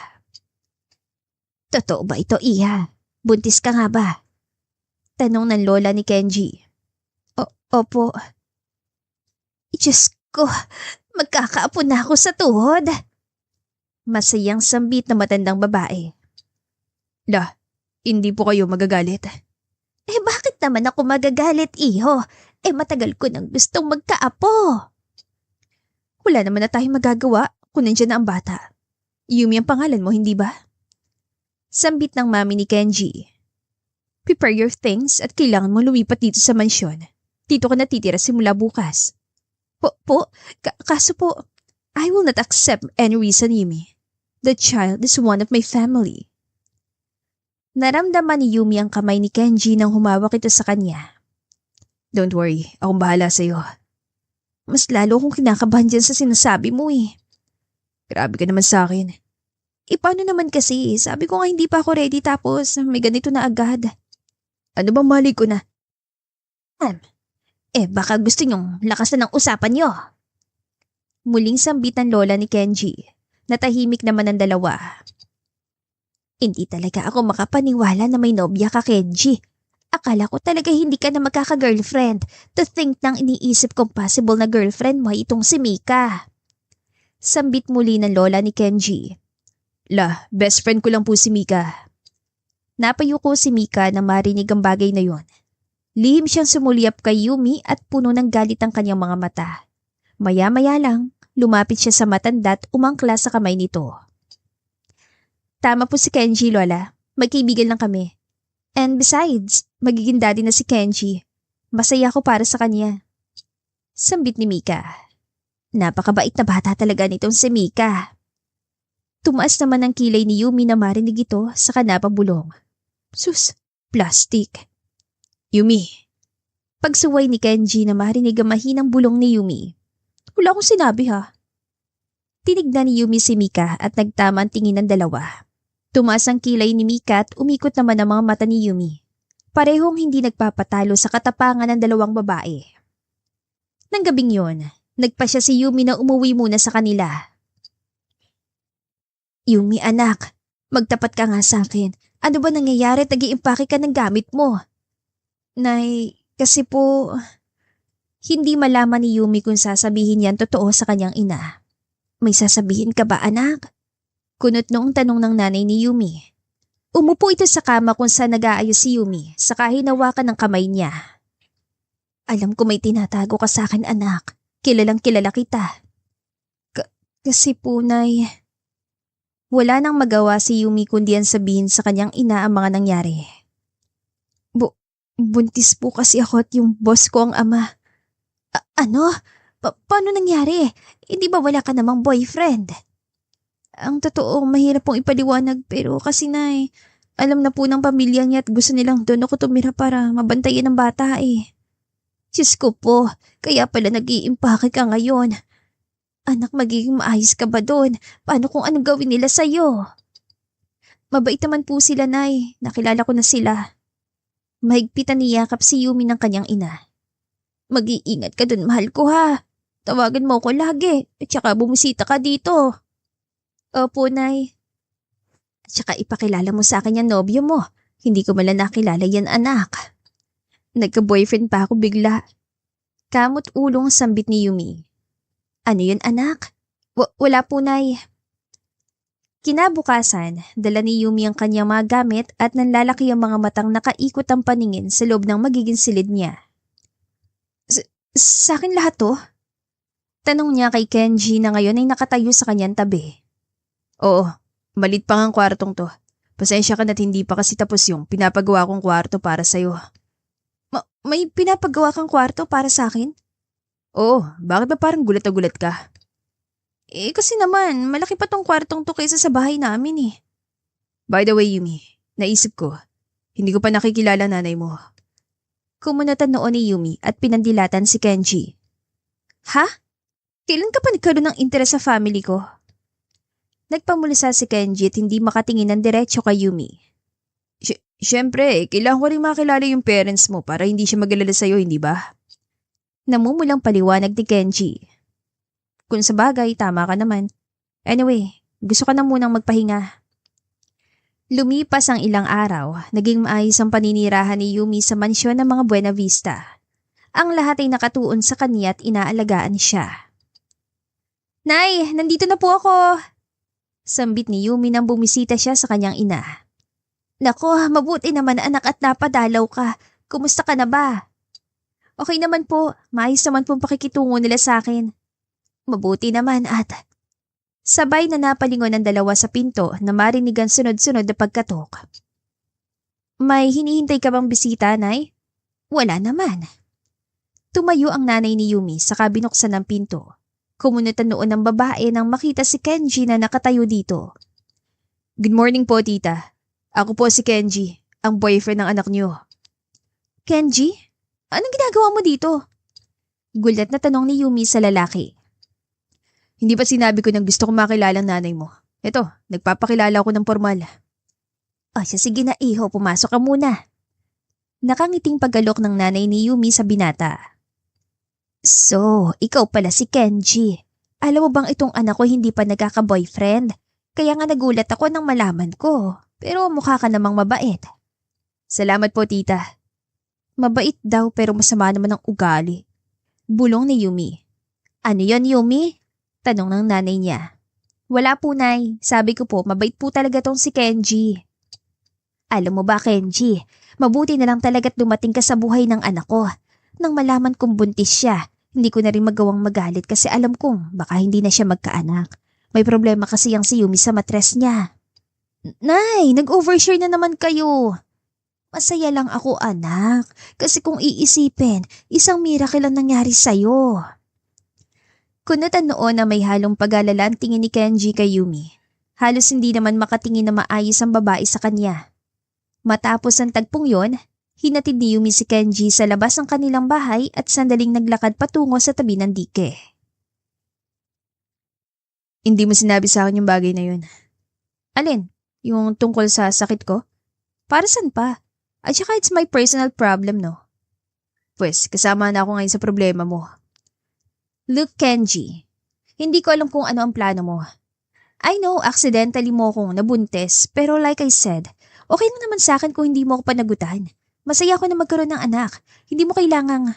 Totoo ba ito, Iha? Buntis ka nga ba? Tanong ng lola ni Kenji. Opo. Diyos ko, magkakaapo na ako sa tuhod. Masayang sambit na matandang babae. Lah, hindi po kayo magagalit. Bakit naman ako magagalit, iho? Matagal ko nang gustong magkaapo. Wala naman na tayong magagawa kung nandiyan na ang bata. Yumi ang pangalan mo, hindi ba? Sambit ng mami ni Kenji. Prepare your things at kailangan mo lumipat dito sa mansyon. Dito ka natitira simula bukas. Kaso po, I will not accept any reason, Yumi. The child is one of my family. Naramdaman ni Yumi ang kamay ni Kenji nang humawak ito sa kanya. Don't worry, akong bahala sa'yo. Mas lalo akong kinakabahan dyan sa sinasabi mo eh. Grabe ka naman sa akin. Paano naman kasi? Sabi ko nga hindi pa ako ready tapos may ganito na agad. Ano bang mali ko na? Baka gusto niyong lakasan ng usapan niyo. Muling sambit ng lola ni Kenji. Natahimik naman ang dalawa. Hindi talaga ako makapaniwala na may nobya ka, Kenji. Akala ko talaga hindi ka na magkaka-girlfriend. To think nang iniisip kong possible na girlfriend mo ay itong si Mika. Sambit muli ng lola ni Kenji. Best friend ko lang po si Mika. Napayuko si Mika na marinig ang bagay na yon. Lihim siyang sumulyap kay Yumi at puno ng galit ang kanyang mga mata. Maya-maya lang, lumapit siya sa matanda at umangkla sa kamay nito. Tama po si Kenji, Lola. Magkaibigan lang kami. And besides, magiging daddy na si Kenji. Masaya ako para sa kanya. Sambit ni Mika. Napakabait na bata talaga nitong si Mika. Tumaas naman ang kilay ni Yumi na marinig ito sa kanapang bulong. Sus, plastic. Yumi. Pagsuway ni Kenji na marinig ang mahinang bulong ni Yumi. Wala akong sinabi ha. Tinignan ni Yumi si Mika at nagtama ang tingin ng dalawa. Tumaas ang kilay ni Mika at umikot naman ang mga mata ni Yumi. Parehong hindi nagpapatalo sa katapangan ng dalawang babae. Nang gabing yon, nagpasya si Yumi na umuwi muna sa kanila. Yumi anak, magtapat ka nga sa akin. Ano ba nangyayari? Nag-iimpake ka ng gamit mo. Nay, kasi po, hindi malaman ni Yumi kung sasabihin yan totoo sa kanyang ina. May sasabihin ka ba anak? Kunot noong tanong ng nanay ni Yumi. Umupo ito sa kama kung saan nag-aayos si Yumi, saka hinawakan ng kamay niya. Alam ko may tinatago ka sa akin anak. Kilalang kilala kita. Kasi po nay, wala nang magawa si Yumi kundi ang sabihin sa kanyang ina ang mga nangyari. Buntis po kasi ako at yung boss ko ang ama. Ano? Paano nangyari? Hindi ba wala ka namang boyfriend? Ang totoo, mahirap pong ipaliwanag pero kasi alam na po ng pamilya niya at gusto nilang doon ako tumira para mabantayan ng bata eh. Diyos ko po, kaya pala nag-iimpake ka ngayon. Anak, magiging maayos ka ba doon? Paano kung anong gawin nila sa'yo? Mabait naman po sila, Nay. Nakilala ko na sila. Mahigpitan niyakap si Yumi ng kanyang ina. Mag-iingat ka dun, mahal ko ha. Tawagan mo ko lagi at saka bumisita ka dito. Opo, Nay. At saka ipakilala mo sa akin yung nobyo mo. Hindi ko mala nakilala yan anak. Nagka-boyfriend pa ako bigla. Kamot ulong sambit ni Yumi. Ano yun anak? Wala po, Nay. Kinabukasan, dala ni Yumi ang kanyang mga gamit at nanlalaki ang mga matang nakaikot ang paningin sa loob ng magiging silid niya. Sa akin lahat to? Tanong niya kay Kenji na ngayon ay nakatayo sa kanyang tabi. Oo, malit pa ang kwartong to. Pasensya ka na't hindi pa kasi tapos yung pinapagawa kong kwarto para sa'yo. May pinapagawa kang kwarto para sa akin? Oo, bakit ba parang gulat na gulat ka? Kasi naman, malaki pa tong kwartong to kaysa sa bahay namin eh. By the way, Yumi, naisip ko, hindi ko pa nakikilala nanay mo. Kumunatan noon ni Yumi at pinandilatan si Kenji. Ha? Kailan ka pa nagkaroon ng interes sa family ko? Nagpamulisa si Kenji at hindi makatingin ng diretso kay Yumi. Siyempre, kailangan ko rin makilala yung parents mo para hindi siya mag-alala sa'yo, hindi ba? Namumulang paliwanag ni Kenji. Kung sa bagay, tama ka naman. Anyway, gusto ka na munang magpahinga. Lumipas ang ilang araw, naging maayos ang paninirahan ni Yumi sa mansyon ng mga Buena Vista. Ang lahat ay nakatuon sa kanya at inaalagaan siya. Nay, nandito na po ako! Sambit ni Yumi nang bumisita siya sa kanyang ina. Nako, mabuti naman anak at napadalaw ka. Kumusta ka na ba? Okay naman po, maayos naman pong pakikitungo nila sa akin. Mabuti naman at… Sabay na napalingon ang dalawa sa pinto na marinig ang sunod-sunod na pagkatok. May hinihintay ka bang bisita, Nay? Wala naman. Tumayo ang nanay ni Yumi sa binuksan ng pinto. Kumunutan noon ng babae nang makita si Kenji na nakatayo dito. Good morning po, tita. Ako po si Kenji, ang boyfriend ng anak niyo. Kenji? Anong ginagawa mo dito? Gulat na tanong ni Yumi sa lalaki. Hindi ba sinabi ko na gusto ko makilala ang nanay mo? Eto, nagpapakilala ako ng formal. O siya, sige na iho, pumasok ka muna. Nakangiting paggalok ng nanay ni Yumi sa binata. So, ikaw pala si Kenji. Alam mo bang itong anak ko hindi pa nagkaka-boyfriend? Kaya nga nagulat ako nang malaman ko. Pero mukha ka namang mabait. Salamat po, tita. Mabait daw pero masama naman ang ugali. Bulong ni Yumi. Ano yon, Yumi? Tanong ng nanay niya. Wala po, Nay. Sabi ko po, mabait po talaga tong si Kenji. Alam mo ba, Kenji, mabuti na lang talaga't dumating ka sa buhay ng anak ko. Nang malaman kong buntis siya, hindi ko na rin magawang magalit kasi alam kong baka hindi na siya magkaanak. May problema kasi yang si Yumi sa matres niya. Nay, nag-overshare na naman kayo. Masaya lang ako, anak. Kasi kung iisipin, isang miracle ang nangyari sa'yo. Kunutan noon na may halong pag-alala ang tingin ni Kenji kay Yumi. Halos hindi naman makatingin na maayos ang babae sa kanya. Matapos ang tagpong yon, hinatid ni Yumi si Kenji sa labas ng kanilang bahay at sandaling naglakad patungo sa tabi ng dike. Hindi mo sinabi sa akin yung bagay na yun. Alin? Yung tungkol sa sakit ko? Para saan pa? At saka it's my personal problem, no? Pues, kasama na ako ngayon sa problema mo. Look, Kenji, hindi ko alam kung ano ang plano mo. I know, accidentally mo akong nabuntis, pero like I said, okay lang naman sa akin kung hindi mo ako panagutan. Masaya ako na magkaroon ng anak. Hindi mo kailangang…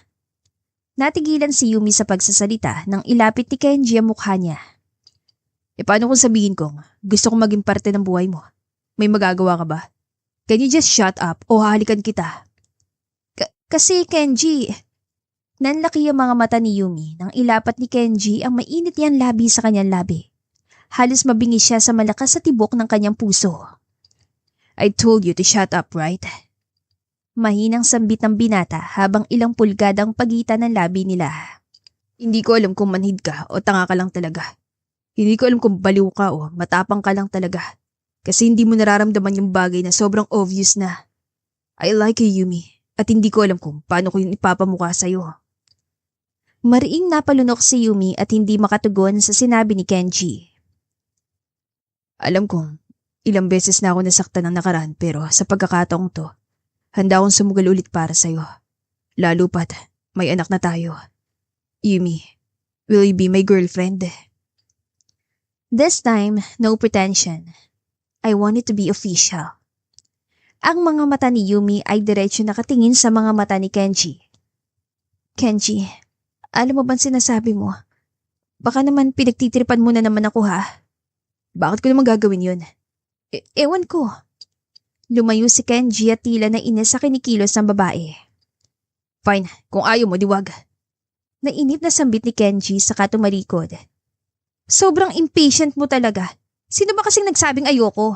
Natigilan si Yumi sa pagsasalita nang ilapit ni Kenji ang mukha niya. E paano kung sabihin kong gusto kong maging parte ng buhay mo? May magagawa ka ba? Can you just shut up o hahalikan kita? Kasi Kenji… Nanlaki ang mga mata ni Yumi nang ilapat ni Kenji ang mainit niyang labi sa kanyang labi. Halos mabingi siya sa malakas sa tibok ng kanyang puso. I told you to shut up, right? Mahinang sambit ng binata habang ilang pulgadang pagitan ng labi nila. Hindi ko alam kung manhid ka o tanga ka lang talaga. Hindi ko alam kung baliw ka o matapang ka lang talaga. Kasi hindi mo nararamdaman yung bagay na sobrang obvious na. I like you, Yumi, at hindi ko alam kung paano ko yung ipapamukha sa'yo. Mariing napalunok si Yumi at hindi makatugon sa sinabi ni Kenji. Alam kong ilang beses na ako nasaktan ng nakaraan pero sa pagkakataong to, handa akong sumugal ulit para sa'yo. Lalo pat may anak na tayo. Yumi, will you be my girlfriend? This time, no pretension. I want it to be official. Ang mga mata ni Yumi ay diretso nakatingin sa mga mata ni Kenji. Kenji, alam mo bang sinasabi mo? Baka naman pinagtitripan mo na naman ako, ha? Bakit ko naman gagawin yun? Ewan ko. Lumayo si Kenji at tila na inis sa kinikilos ng babae. Fine, kung ayaw mo, diwag. Nainip na sambit ni Kenji saka tumalikod. Sobrang impatient mo talaga. Sino ba kasing nagsabing ayoko?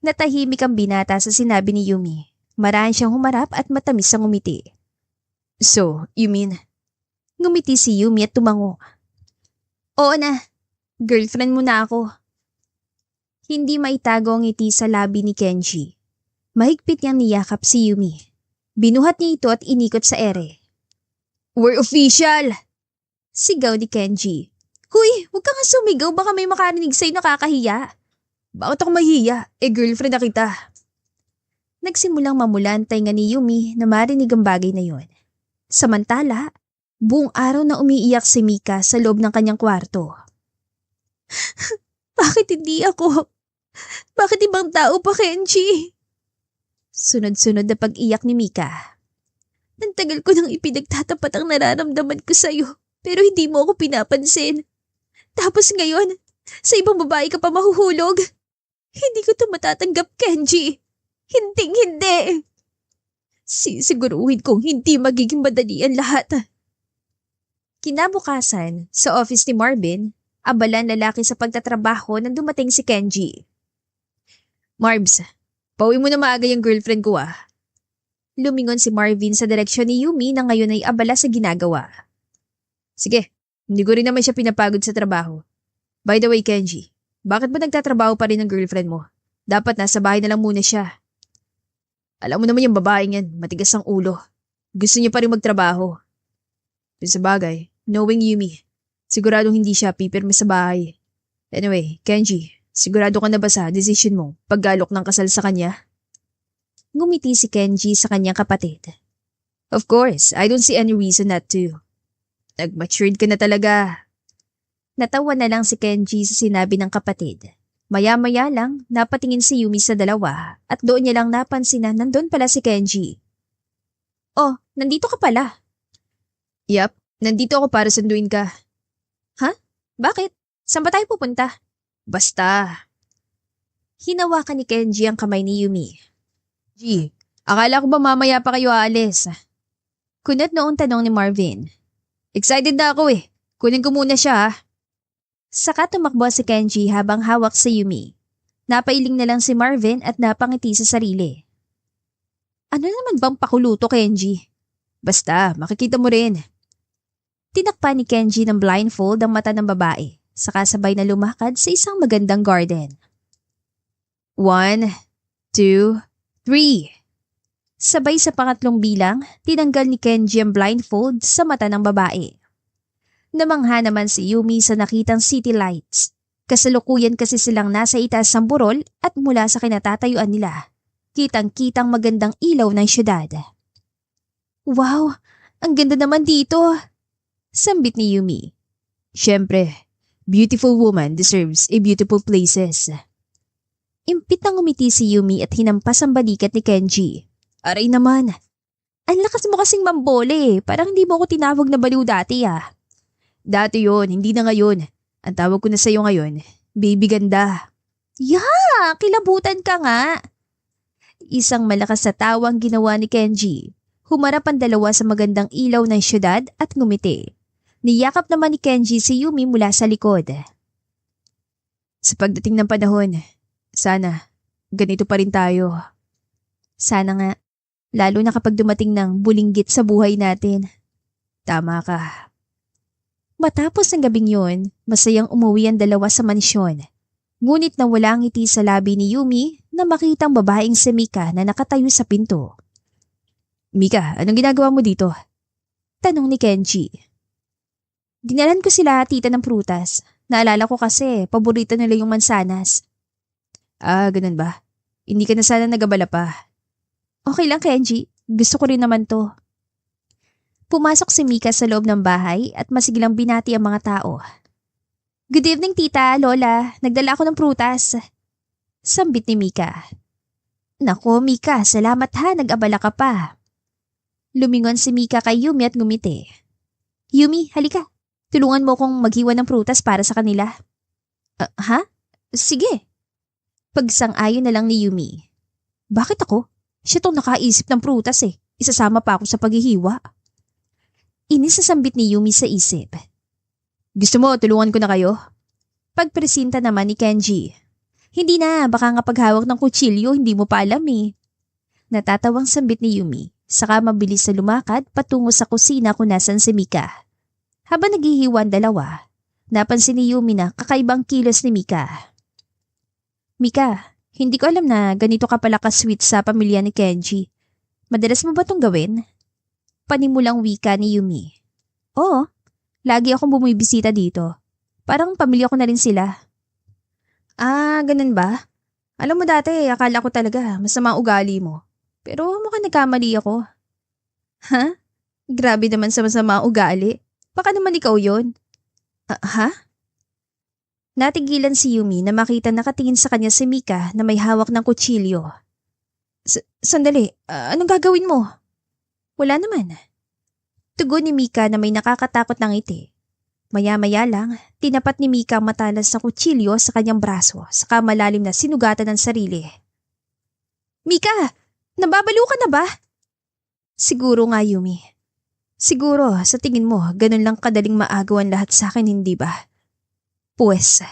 Natahimik ang binata sa sinabi ni Yumi. Maraan siyang humarap at matamis ang ngumiti. So, you mean… Ngumiti si Yumi at tumango. Oo na, girlfriend mo na ako. Hindi maitago ang ngiti sa labi ni Kenji. Mahigpit niyang niyakap si Yumi. Binuhat niya ito at inikot sa ere. We're official! Sigaw ni Kenji. Huy, huwag ka nga sumigaw, baka may makarinig sa'yo nakakahiya. Bakit ako mahiya? Girlfriend na kita. Nagsimulang mamula ang tainga ni Yumi na marinig ang bagay na yon. Samantala, Buong araw na umiiyak si Mika sa loob ng kanyang kwarto. Bakit hindi ako? Bakit ibang tao pa, Kenji? Sunod-sunod na pag-iyak ni Mika. Ang tagal ko nang ipinagtatapat ang nararamdaman ko sa'yo, pero hindi mo ako pinapansin. Tapos ngayon, sa ibang babae ka pa mahuhulog. Hindi ko ito matatanggap, Kenji. Hinding-hindi. Sisiguruhin kong hindi magiging madali ang lahat. Kinabukasan, sa office ni Marvin, abala ang lalaki sa pagtatrabaho nang dumating si Kenji. Marbs, pauwi mo na maaga yung girlfriend ko ah. Lumingon si Marvin sa direksyon ni Yumi na ngayon ay abala sa ginagawa. Sige, hindi ko rin naman siya pinapagod sa trabaho. By the way, Kenji, bakit ba nagtatrabaho pa rin ang girlfriend mo? Dapat nasa bahay na lang muna siya. Alam mo naman yung babaeng yan, matigas ang ulo. Gusto niya pa rin magtrabaho. Pero sa bagay, knowing Yumi, siguradong hindi siya pipirme sa bahay. Anyway, Kenji, sigurado ka na ba sa decision mo paggalok ng kasal sa kanya? Ngumiti si Kenji sa kanyang kapatid. Of course, I don't see any reason not to. Nag-matured ka na talaga. Natawa na lang si Kenji sa sinabi ng kapatid. Maya-maya lang, napatingin si Yumi sa dalawa at doon niya lang napansin na nandun pala si Kenji. Oh, nandito ka pala. Yap, nandito ako para sunduin ka. Ha? Bakit? Saan ba tayo pupunta? Basta. Hinawakan ni Kenji ang kamay ni Yumi. G, akala ko ba mamaya pa kayo aalis? Kunat noong tanong ni Marvin. Excited na ako eh. Kunin ko muna siya ah. Saka tumakbo si Kenji habang hawak si Yumi. Napailing na lang si Marvin at napangiti sa sarili. Ano naman bang pakuluto, Kenji? Basta, makikita mo rin. Tinakpan ni Kenji ng blindfold ang mata ng babae, saka sabay na lumakad sa isang magandang garden. 1, 2, 3. Sabay sa pangatlong bilang, tinanggal ni Kenji ang blindfold sa mata ng babae. Namangha naman si Yumi sa nakitang city lights. Kasalukuyan kasi silang nasa itaas ng burol at mula sa kinatatayuan nila, kitang-kitang magandang ilaw ng syudad. Wow, ang ganda naman dito, sambit ni Yumi. Siyempre, beautiful woman deserves a beautiful places. Impit na ngumiti si Yumi at hinampas ang balikat ni Kenji. Aray naman. Ang lakas mo kasing mambole, parang hindi mo ko tinawag na baliw dati ah. Dati yon, hindi na ngayon. Ang tawag ko na sa'yo ngayon, baby ganda. Kilabutan ka nga. Isang malakas na tawang ginawa ni Kenji. Humarap ang dalawa sa magandang ilaw ng syudad at ngumiti. Niyakap naman ni Kenji si Yumi mula sa likod. Sa pagdating ng panahon, sana ganito pa rin tayo. Sana nga, lalo na kapag dumating ng bulinggit sa buhay natin. Tama ka. Matapos ang gabing yun, masayang umuwi ang dalawa sa mansyon. Ngunit nawala ang ngiti sa labi ni Yumi na makitang babaeng si Mika na nakatayo sa pinto. Mika, anong ginagawa mo dito? Tanong ni Kenji. Dinalan ko sila tita ng prutas. Naalala ko kasi, paborito nila yung mansanas. Ah, ganun ba? Hindi ka na sana nagabala pa. Okay lang, Kenji. Gusto ko rin naman to. Pumasok si Mika sa loob ng bahay at masiglang binati ang mga tao. Good evening, tita, lola. Nagdala ako ng prutas. Sambit ni Mika. Nako, Mika, salamat ha. Nag-abala ka pa. Lumingon si Mika kay Yumi at ngumiti. Yumi, halika. Tulungan mo kong maghiwa ng prutas para sa kanila. Ha? Sige. Pagsang-ayon na lang ni Yumi. Bakit ako? Siya tong nakaisip ng prutas eh. Isasama pa ako sa paghihiwa. Inisasambit ni Yumi sa isip. Gusto mo, tulungan ko na kayo? Pagpresinta naman ni Kenji. Hindi na, baka nga paghawak ng kutsilyo, hindi mo pa alam eh. Natatawang sambit ni Yumi, saka mabilis na lumakad patungo sa kusina kung nasan si Mika. Habang naghihiwa ang dalawa, napansin ni Yumi na kakaibang kilos ni Mika. Mika, hindi ko alam na ganito ka pala ka-sweet sa pamilya ni Kenji. Madalas mo ba itong gawin? Panimulang wika ni Yumi. Oo, lagi akong bumibisita dito. Parang pamilya ko na rin sila. Ah, ganun ba? Alam mo dati, akala ko talaga masama ugali mo. Pero mukhang nagkamali ako. Ha? Grabe naman sa masama ugali. Baka naman ikaw yon. Ha? Natigilan si Yumi na makita nakatingin sa kanya si Mika na may hawak ng kutsilyo. Sandali, anong gagawin mo? Wala naman. Tugon ni Mika na may nakakatakot ng ngiti. Maya-maya lang, tinapat ni Mika ang matalas na kutsilyo sa kanyang braso saka malalim na sinugatan ng sarili. Mika, nababaliw ka na ba? Siguro nga, Yumi. Siguro, sa tingin mo, ganun lang kadaling maagawan lahat sa akin, hindi ba? Pues,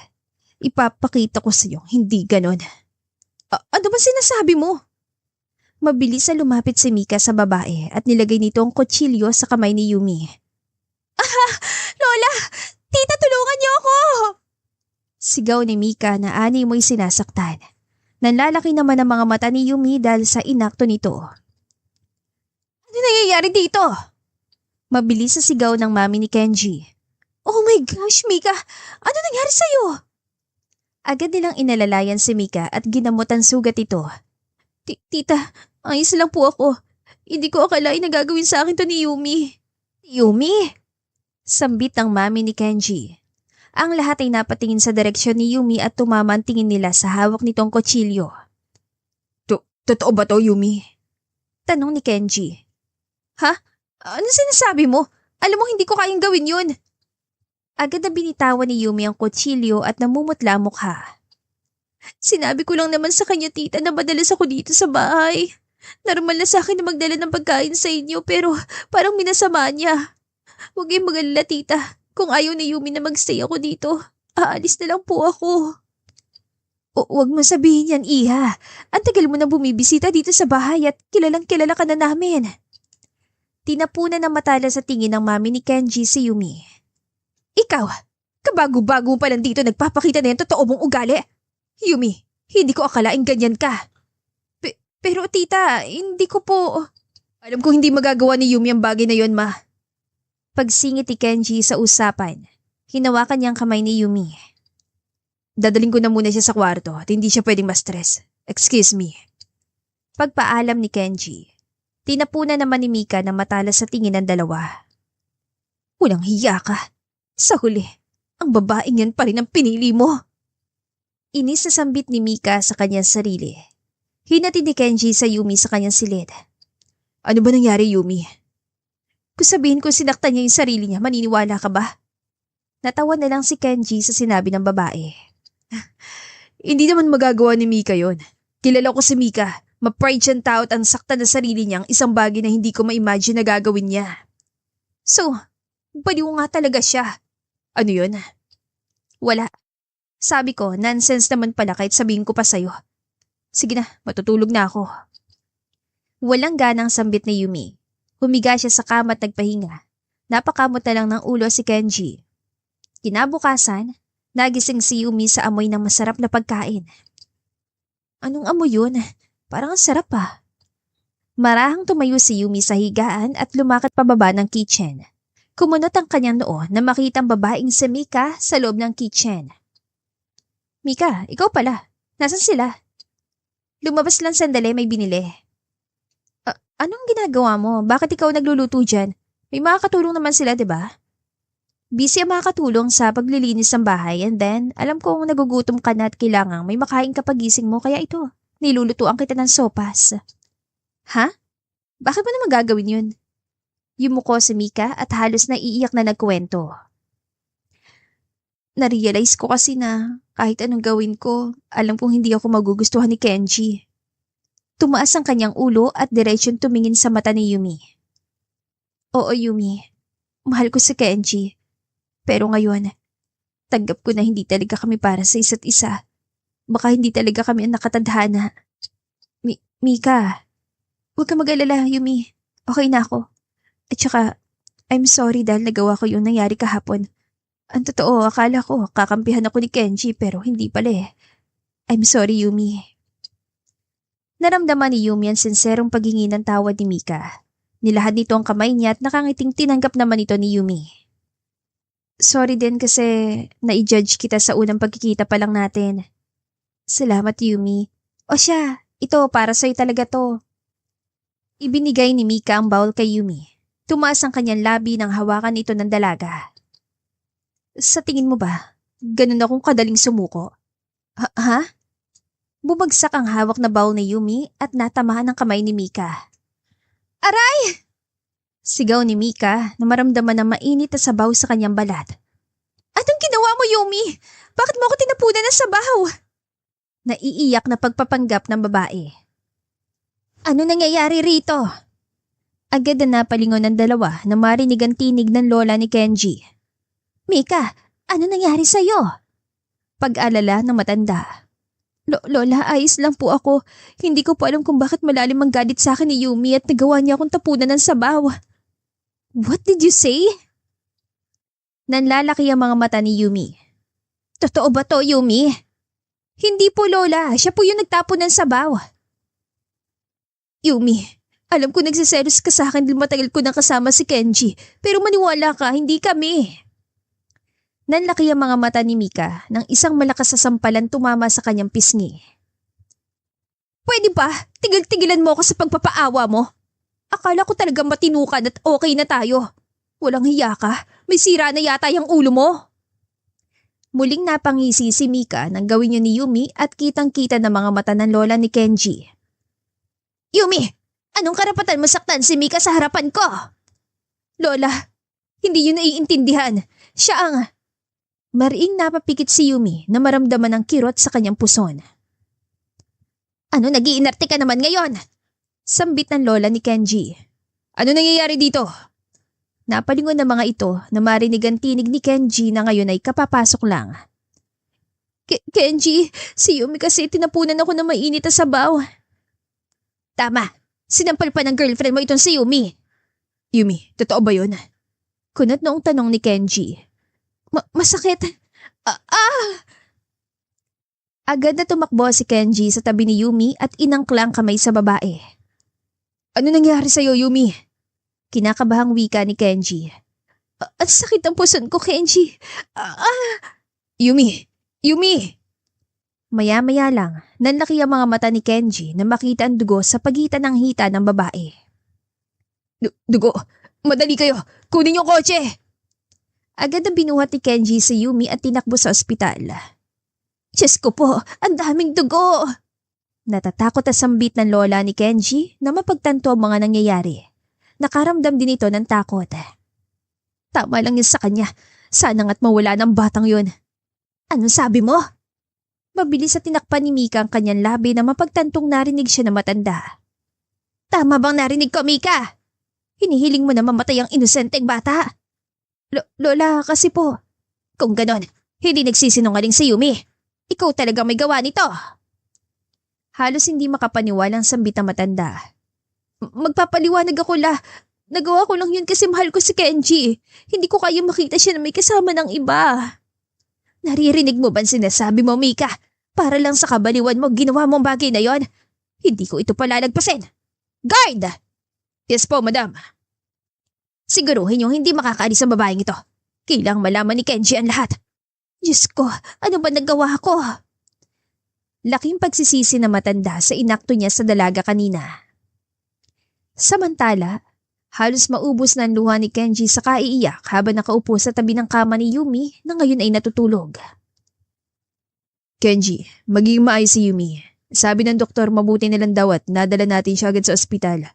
ipapakita ko sa iyo, hindi ganun. Ano ba sinasabi mo? Mabilis na lumapit si Mika sa babae at nilagay nito ang kutsilyo sa kamay ni Yumi. Lola! Tita, tulungan niyo ako! Sigaw ni Mika na ani mo'y sinasaktan. Nanlalaki naman ang mga mata ni Yumi dahil sa inakto nito. Ano nangyayari dito? Mabilis sa sigaw ng mami ni Kenji. Oh my gosh, Mika! Ano nangyari sa'yo? Agad nilang inalalayan si Mika at ginamot ang sugat ito. Tita, ayos lang po ako. Hindi ko akalain na gagawin sa akin to ni Yumi. Yumi? Sambit ng mami ni Kenji. Ang lahat ay napatingin sa direksyon ni Yumi at tumama ang tingin nila sa hawak nitong kutsilyo. Totoo ba to, Yumi? Tanong ni Kenji. Ha? Ano sinasabi mo? Alam mo hindi ko kayang gawin yun. Agad na binitawan ni Yumi ang kutsilyo at namumutla ang mukha. Sinabi ko lang naman sa kanya, tita, na madalas ako dito sa bahay. Normal na sa akin na magdala ng pagkain sa inyo pero parang minasama niya. Huwag kayong mag-alala, tita. Kung ayaw ni Yumi na magstay ako dito, aalis na lang po ako. Huwag mo sabihin yan, Iha. Ang tagal mo na bumibisita dito sa bahay at kilalang kilala ka na namin. Tinapunan ng matala sa tingin ng mami ni Kenji si Yumi. Ikaw, kabago-bago mo pa lang dito nagpapakita na yung totoo mong ugali. Yumi, hindi ko akalaing ganyan ka. Pero tita, hindi ko po... Alam ko hindi magagawa ni Yumi ang bagay na yon, ma. Pagsingit ni Kenji sa usapan, hinawakan niyang kamay ni Yumi. Dadaling ko na muna siya sa kwarto at hindi siya pwedeng ma-stress. Excuse me. Pagpaalam ni Kenji, tinapunan naman ni Mika na matalas sa tingin ng dalawa. Walang hiya ka. Sa huli, ang babaeng yan pa rin ang pinili mo. Inis na sambit ni Mika sa kanyang sarili. Hinatid ni Kenji sa Yumi sa kanyang silid. Ano ba nangyari, Yumi? Kung sabihin ko sinaktan niya yung sarili niya, maniniwala ka ba? Natawa na lang si Kenji sa sinabi ng babae. Hindi naman magagawa ni Mika yon. Kilala ko si Mika. Ma-pride siyang tao at ang saktan na sarili niyang isang bagay na hindi ko ma-imagine na gagawin niya. So, baliw nga talaga siya. Ano yun? Wala. Sabi ko, nonsense naman pala kahit sabihin ko pa sa'yo. Sige na, matutulog na ako. Walang ganang sambit ni Yumi. Humiga siya sa kama at nagpahinga. Napakamot na lang ng ulo si Kenji. Kinabukasan, nagising si Yumi sa amoy ng masarap na pagkain. Anong amoy yun? Parang ang sarap ah. Marahang tumayo si Yumi sa higaan at lumakad pababa ng kitchen. Kumunot ang kanyang noo na makita ang babaeng si Mika sa loob ng kitchen. Mika, ikaw pala. Nasaan sila? Lumabas lang sandali, may binili. Anong ginagawa mo? Bakit ikaw nagluluto dyan? May makakatulong naman sila, di ba? Busy ang makakatulong sa paglilinis ng bahay and then alam kong nagugutom ka na at kailangang may makain ka pagising mo kaya ito, nilulutuan kita ng sopas. Ha? Bakit mo naman gagawin yun? Yumuko si Mika at halos naiiyak na nagkwento. Narealize ko kasi na kahit anong gawin ko, alam kong hindi ako magugustuhan ni Kenji. Tumaas ang kanyang ulo at diretsyon tumingin sa mata ni Yumi. Oo, Yumi. Mahal ko si Kenji. Pero ngayon, tanggap ko na hindi talaga kami para sa isa't isa. Baka hindi talaga kami ang nakatadhana. Mika, huwag ka mag-alala, Yumi. Okay na ako. At saka, I'm sorry dahil nagawa ko yung nangyari kahapon. Ang totoo, akala ko kakampihan ako ni Kenji pero hindi pala eh. I'm sorry, Yumi. Naramdaman ni Yumi ang sinserong paghingi ng tawad ni Mika. Nilahad nito ang kamay niya at nakangiting tinanggap naman ito ni Yumi. Sorry din kasi na-judge kita sa unang pagkikita pa lang natin. Salamat, Yumi. O siya, ito para sa'yo talaga to. Ibinigay ni Mika ang bowl kay Yumi. Tumaas ang kanyang labi nang hawakan ito ng dalaga. Sa tingin mo ba, ganun akong kadaling sumuko? Ha? Bumagsak ang hawak na bowl ni Yumi at natamahan ng kamay ni Mika. Aray! Sigaw ni Mika na maramdaman ng mainit na sabaw sa kanyang balat. Anong ginawa mo, Yumi? Bakit mo ako tinapunan ng sabaw? Naiiyak na pagpapanggap ng babae. Ano nangyayari rito? Agad na napalingon ng dalawa na marinig ang tinig ng lola ni Kenji. Mika, ano nangyari sa'yo? Pag-alala ng matanda. Lola, ayos lang po ako. Hindi ko po alam kung bakit malalim ang galit sa akin ni Yumi at nagawa niya akong tapunan ng sabaw. What did you say? Nanlalaki ang mga mata ni Yumi. Totoo ba to, Yumi? Hindi po, Lola. Siya po yung nagtapon ng sabaw. Yumi, alam ko nagsiselos ka sa akin dahil matagal ko nang kasama si Kenji. Pero maniwala ka, hindi kami. Nanlaki ang mga mata ni Mika nang isang malakas na sampalan tumama sa kanyang pisngi. Pwede ba? Tigil-tigilan mo ako sa pagpapaawa mo. Akala ko talagang matinukan at okay na tayo. Walang hiya ka. May sira na yata yung ulo mo. Muling napangisi si Mika nang gawin niya ni Yumi at kitang-kita ng mga mata ng lola ni Kenji. Yumi, anong karapatan mo saktan si Mika sa harapan ko? Lola, hindi yun naiintindihan. Siya ang... Mariing napapikit si Yumi na maramdaman ng kirot sa kanyang puson. Ano nag-iinarte ka naman ngayon? Sambit ng lola ni Kenji. Ano nangyayari dito? Napalingon ng mga ito na marinig ang tinig ni Kenji na ngayon ay kapapasok lang. Kenji, si Yumi kasi tinapunan ako ng mainit na sabaw. Tama, sinampal pa ng girlfriend mo itong si Yumi. Yumi, totoo ba yun? Kunot noong tanong ni Kenji. Masakit. Agad na tumakbo si Kenji sa tabi ni Yumi at inangklang kamay sa babae. Ano nangyari sa'yo, Yumi? Kinakabahang wika ni Kenji. Ang sakit ang puson ko, Kenji. Yumi! Yumi! Maya-maya lang, nanlaki ang mga mata ni Kenji na makita ang dugo sa pagitan ng hita ng babae. Dugo! Madali kayo! Kunin yung kotse! Agad na binuhat ni Kenji si Yumi at tinakbo sa ospital. Diyos ko po, ang daming dugo! Natatakot na sambit ng lola ni Kenji na mapagtanto ang mga nangyayari. Nakaramdam din ito ng takot. Tama lang yun sa kanya. Sana nga't mawala ng batang yun. Anong sabi mo? Mabilis at tinakpan ni Mika ang kanyang labi na mapagtantong narinig siya na matanda. Tama bang narinig ko, Mika? Hinihiling mo na mamatay ang inosenteng bata. Lola, kasi po. Kung ganon, hindi nagsisinungaling si Yumi. Ikaw talaga may gawa nito. Halos hindi makapaniwalang sambit ang matanda. Magpapaliwanag ako, La. Nagawa ko lang yun kasi mahal ko si Kenji. Hindi ko kaya makita siya na may kasama ng iba. Naririnig mo ba sinasabi mo, Mika? Para lang sa kabaliwan mo ginawa mong bagay na yon. Hindi ko ito palalagpasin. Guard! Yes po, madam. Siguruhin yung hindi makakaalis ang babaeng ito. Kailang malaman ni Kenji ang lahat. Diyos ko, ano ba nagawa ko? Laking pagsisisi na matanda sa inakto niya sa dalaga kanina. Samantala, halos maubos na ang luha ni Kenji sa kaiiyak habang nakaupo sa tabi ng kama ni Yumi na ngayon ay natutulog. Kenji, magiging maayos si Yumi. Sabi ng doktor mabuti nilang daw at nadala natin siya agad sa ospital.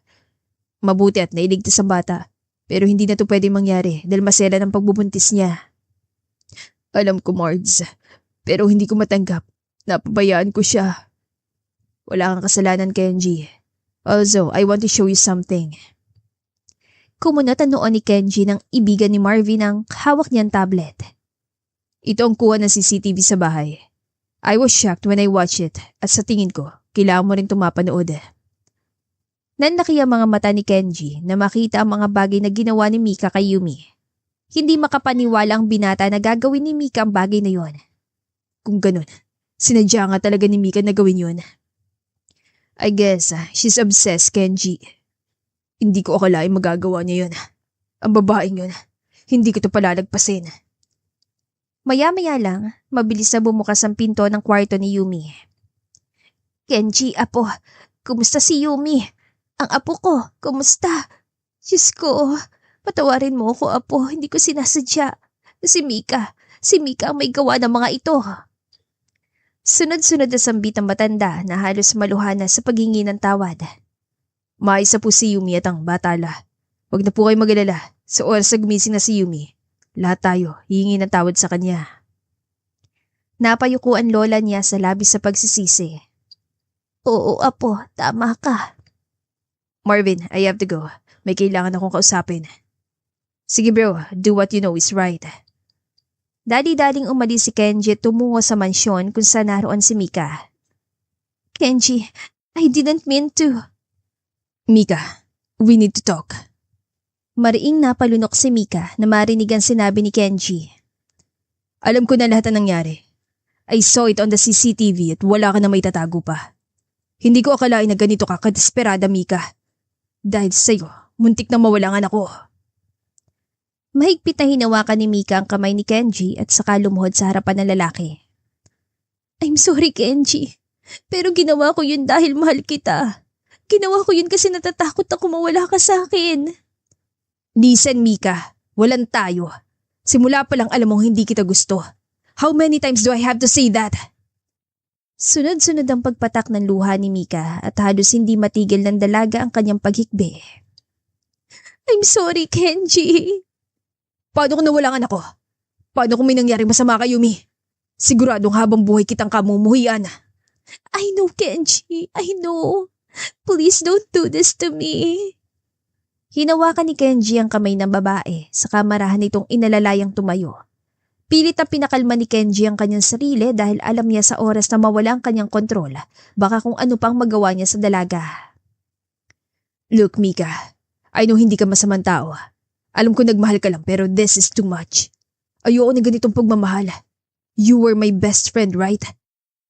Mabuti at nailigtas ang bata. Pero hindi na to pwedeng mangyari dahil masela ng pagbubuntis niya. Alam ko, Mards. Pero hindi ko matanggap. Napabayaan ko siya. Wala kang kasalanan, Kenji. Also, I want to show you something. Kumunot ang noon ni Kenji ng ibigan ni Marvin ang hawak niyang tablet. Ito ang kuha ng CCTV sa bahay. I was shocked when I watched it at sa tingin ko, kailangan mo rin tumapanood. Nanlaki ang mga mata ni Kenji na makita ang mga bagay na ginawa ni Mika kay Yumi. Hindi makapaniwala ang binata na gagawin ni Mika ang bagay na yon. Kung ganun, sinadya nga talaga ni Mika na gawin yun. I guess, she's obsessed, Kenji. Hindi ko akalain magagawa niya yun. Ang babaeng yun, hindi ko ito palalagpasin. Maya-maya lang, mabilis na bumukas ang pinto ng kwarto ni Yumi. Kenji, apo, kumusta si Yumi? Ang apo ko, kumusta? Diyos ko, Patawarin mo ako, Apo. Hindi ko sinasadya. Si Mika. Si Mika ang may gawa ng mga ito. Sunod-sunod na sambit ang matanda na halos maluhana sa paghingi ng tawad. Maayos na po si Yumi at ang batala. Huwag na po kayo mag-alala. Sa oras na gumising na si Yumi, lahat tayo hihingi ng tawad sa kanya. Napayuko ang lola niya sa labis sa pagsisisi. Oo, Apo. Tama ka. Marvin, I have to go. May kailangan akong kausapin. Sige bro, do what you know is right. Dali-daling umalis si Kenji at tumungo sa mansyon kung saan naroon si Mika. Kenji, I didn't mean to. Mika, we need to talk. Mariing napalunok si Mika na marinig ang sinabi ni Kenji. Alam ko na lahat ang nangyari. I saw it on the CCTV at wala ka na may tatago pa. Hindi ko akalain na ganito ka kadesperada, Mika. Dahil sa'yo, muntik na mawala ang anak ko. Mahigpit na hinawakan ni Mika ang kamay ni Kenji at saka lumuhod sa harapan ng lalaki. I'm sorry, Kenji. Pero ginawa ko yun dahil mahal kita. Ginawa ko yun kasi natatakot ako mawala ka sa akin. Listen, Mika. Walang tayo. Simula pa lang alam mong hindi kita gusto. How many times do I have to say that? Sunod-sunod ang pagpatak ng luha ni Mika at halos hindi matigil ng dalaga ang kanyang paghikbi. I'm sorry, Kenji. Paano kung nawala ang anak ko? Paano kung may nangyari masama kay Yumi? Siguradong habang buhay kitang kamumuhian. I know, Kenji. I know. Please don't do this to me. Hinawakan ni Kenji ang kamay ng babae sa kamarahan nitong inalalayang tumayo. Pilit na pinakalma ni Kenji ang kanyang sarili dahil alam niya sa oras na mawala ang kanyang kontrol, baka kung ano pang magawa niya sa dalaga. Look, Mika. I know hindi ka masamang tao. Alam ko nagmahal ka lang pero this is too much. Ayoko na ganitong pagmamahal. You were my best friend, right?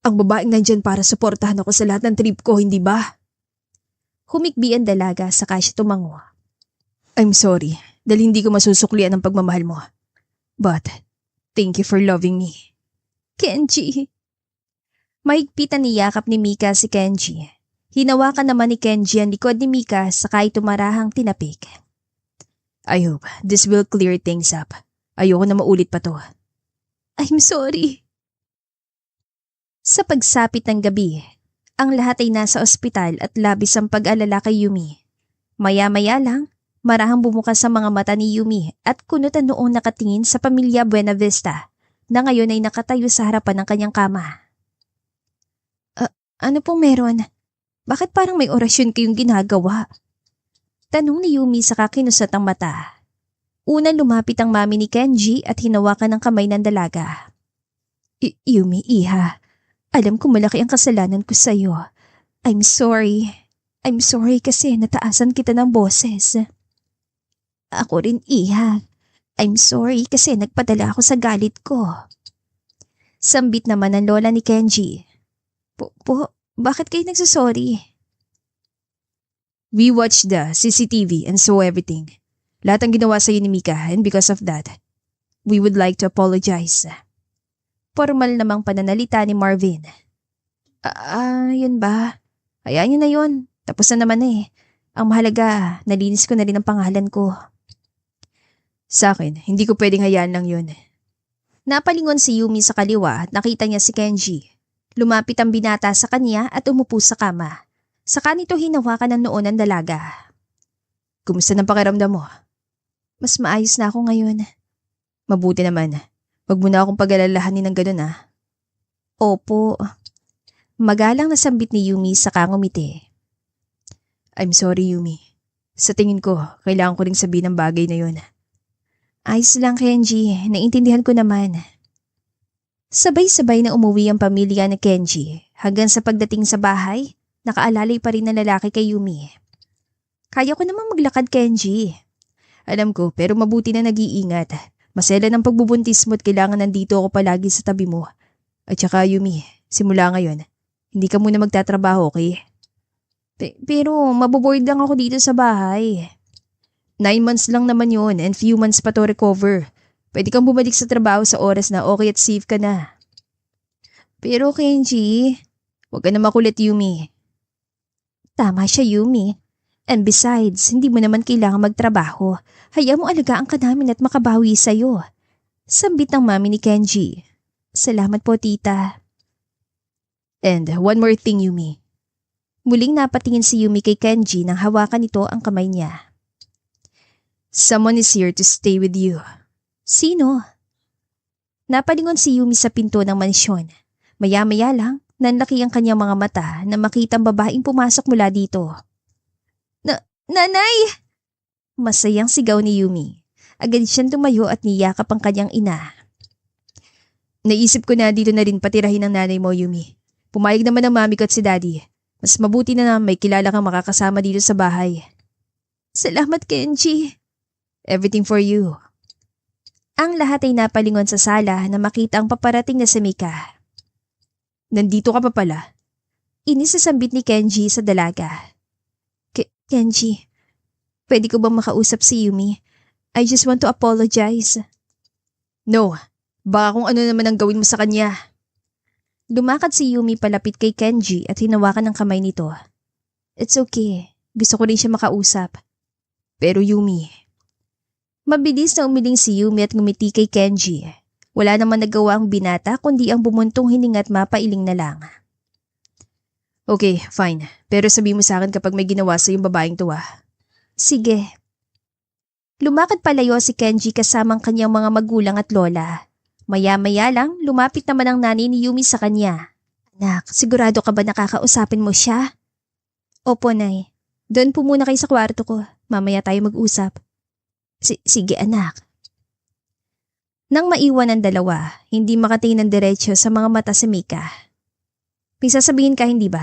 Ang babaeng nandyan para suportahan ako sa lahat ng trip ko, hindi ba? Humikbi ang dalaga saka siya tumango. I'm sorry dahil hindi ko masusuklian ang pagmamahal mo. But thank you for loving me. Kenji. Mahigpitan niyakap ni Mika si Kenji. Hinawakan naman ni Kenji ang likod ni Mika saka itumarahang tinapik. I hope this will clear things up. Ayoko na maulit pa to. I'm sorry. Sa pagsapit ng gabi, ang lahat ay nasa ospital at labis ang pag-alala kay Yumi. Maya-maya lang, marahang bumukas sa mga mata ni Yumi at kunot ang noong nakatingin sa pamilya Buena Vista na ngayon ay nakatayo sa harapan ng kanyang kama. Ano pong meron? Bakit parang may orasyon kayong ginagawa? Tanong ni Yumi sa kakinusat ang mata. Una lumapit ang mami ni Kenji at hinawakan ang kamay ng dalaga. Yumi, iha. Alam ko malaki ang kasalanan ko sa'yo. I'm sorry. I'm sorry kasi nataasan kita ng boses. Ako rin, iha. I'm sorry kasi nagpadala ako sa galit ko. Sambit naman ang lola ni Kenji. Bakit kayo nagsasorry? We watched the CCTV and saw everything. Lahat ang ginawa sa'yo ni Mika and because of that, we would like to apologize. Formal namang pananalita ni Marvin. Yun ba? Hayaan nyo na yun. Tapos na naman eh. Ang mahalaga, nalinis ko na rin ang pangalan ko. Sa akin, hindi ko pwedeng hayaan lang yun. Napalingon si Yumi sa kaliwa at nakita niya si Kenji. Lumapit ang binata sa kanya at umupo sa kama. Saka nito hinawakan ng noon ng dalaga. Kumusta ng pakiramdam mo? Mas maayos na ako ngayon. Mabuti naman. Wag mo na akong pag-alalahanin ng ganun ah. Opo. Magalang na sambit ni Yumi saka ngumiti. I'm sorry, Yumi. Sa tingin ko, kailangan ko ring sabihin ang bagay na yun. Ayos lang, Kenji. Naintindihan ko naman. Sabay-sabay na umuwi ang pamilya ni Kenji. Hanggang sa pagdating sa bahay, nakaalalay pa rin ng lalaki kay Yumi. Kaya ko namang maglakad, Kenji. Alam ko, pero mabuti na nag-iingat. Masela ng pagbubuntis mo at kailangan nandito ako palagi sa tabi mo. At saka, Yumi, simula ngayon, hindi ka muna magtatrabaho, okay? Pero maboboard lang ako dito sa bahay. 9 months lang naman yun and few months pa to recover. Pwede kang bumalik sa trabaho sa oras na okay at safe ka na. Pero Kenji, huwag ka na makulit, Yumi. Tama siya, Yumi. And besides, hindi mo naman kailangan magtrabaho. Hayaan mo alagaan ka namin at makabawi sa'yo. Sambit ng mami ni Kenji. Salamat po, tita. And one more thing, Yumi. Muling napatingin si Yumi kay Kenji nang hawakan nito ang kamay niya. Someone is here to stay with you. Sino? Napalingon si Yumi sa pinto ng mansyon. Maya-maya lang, nanlaki ang kanyang mga mata na makita ang babaeng pumasok mula dito. Nanay! Masayang sigaw ni Yumi. Agad siyang tumayo at niyakap ang kanyang ina. Naisip ko na dito na rin patirahin ng nanay mo, Yumi. Pumayag naman ang mami ko at si daddy. Mas mabuti na may kilala kang makakasama dito sa bahay. Salamat, Kenji. Everything for you. Ang lahat ay napalingon sa sala na makita ang paparating na si Mika. Nandito ka pa pala? Inisasambit ni Kenji sa dalaga. Kenji, pwede ko bang makausap si Yumi? I just want to apologize. No, baka kung ano naman ang gawin mo sa kanya. Lumakad si Yumi palapit kay Kenji at hinawakan ang kamay nito. It's okay. Gusto ko rin siya makausap. Pero Yumi. Mabilis na umiling si Yumi at ngumiti kay Kenji. Wala naman nagawa ang binata kundi ang bumuntong hininga at mapailing na lang. Okay, fine. Pero sabi mo sa akin kapag may ginawa sa yung babaeng to Sige. Lumakad palayo si Kenji kasamang kanyang mga magulang at lola. Maya-maya lang, lumapit naman ang nanay ni Yumi sa kanya. Anak, sigurado ka ba nakakausapin mo siya? Opo, Nay. Doon po muna kayo sa kwarto ko. Mamaya tayo mag-usap. Sige, anak. Nang maiwan ang dalawa, hindi makatingin ng diretsyo sa mga mata si Mika. May sasabihin ka, hindi ba?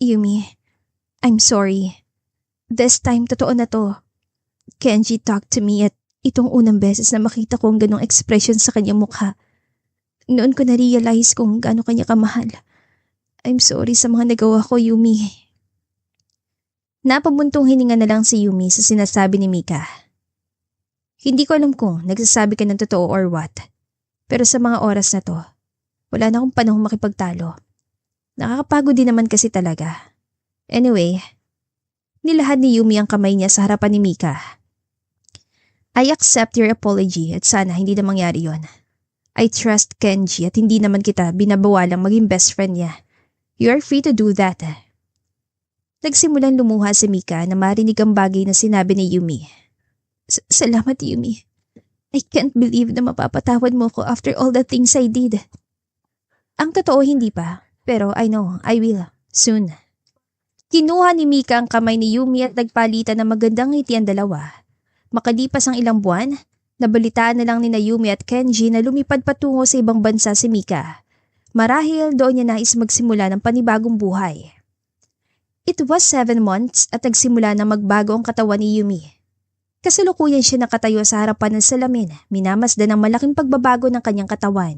Yumi, I'm sorry. This time, totoo na to. Kenji talked to me at itong unang beses na makita ko ang ganong expression sa kanyang mukha. Noon ko na-realize kung gaano kanya kamahal. I'm sorry sa mga nagawa ko, Yumi. Napabuntong hininga na lang si Yumi sa sinasabi ni Mika. Hindi ko alam kung nagsasabi ka ng totoo or what. Pero sa mga oras na to, wala na akong panahong makipagtalo. Nakakapagod din naman kasi talaga. Anyway, nilahad ni Yumi ang kamay niya sa harapan ni Mika. I accept your apology at sana hindi na mangyari yon. I trust Kenji at hindi naman kita binabawalang maging best friend niya. You are free to do that. Nagsimulang lumuha si Mika na marinig ang bagay na sinabi ni Yumi. Salamat, Yumi. I can't believe na mapapatawad mo ko after all the things I did. Ang totoo hindi pa, pero I know, I will, soon. Kinuha ni Mika ang kamay ni Yumi at nagpalitan ng magandang ngiti ang dalawa. Makalipas ang ilang buwan, nabalitaan na lang ni Yumi at Kenji na lumipad patungo sa ibang bansa si Mika. Marahil doon niya nais magsimula ng panibagong buhay. It was 7 months at nagsimula na magbago ang katawan ni Yumi. Kasalukuyan siya nakatayo sa harapan ng salamin, minamasdan ang malaking pagbabago ng kanyang katawan.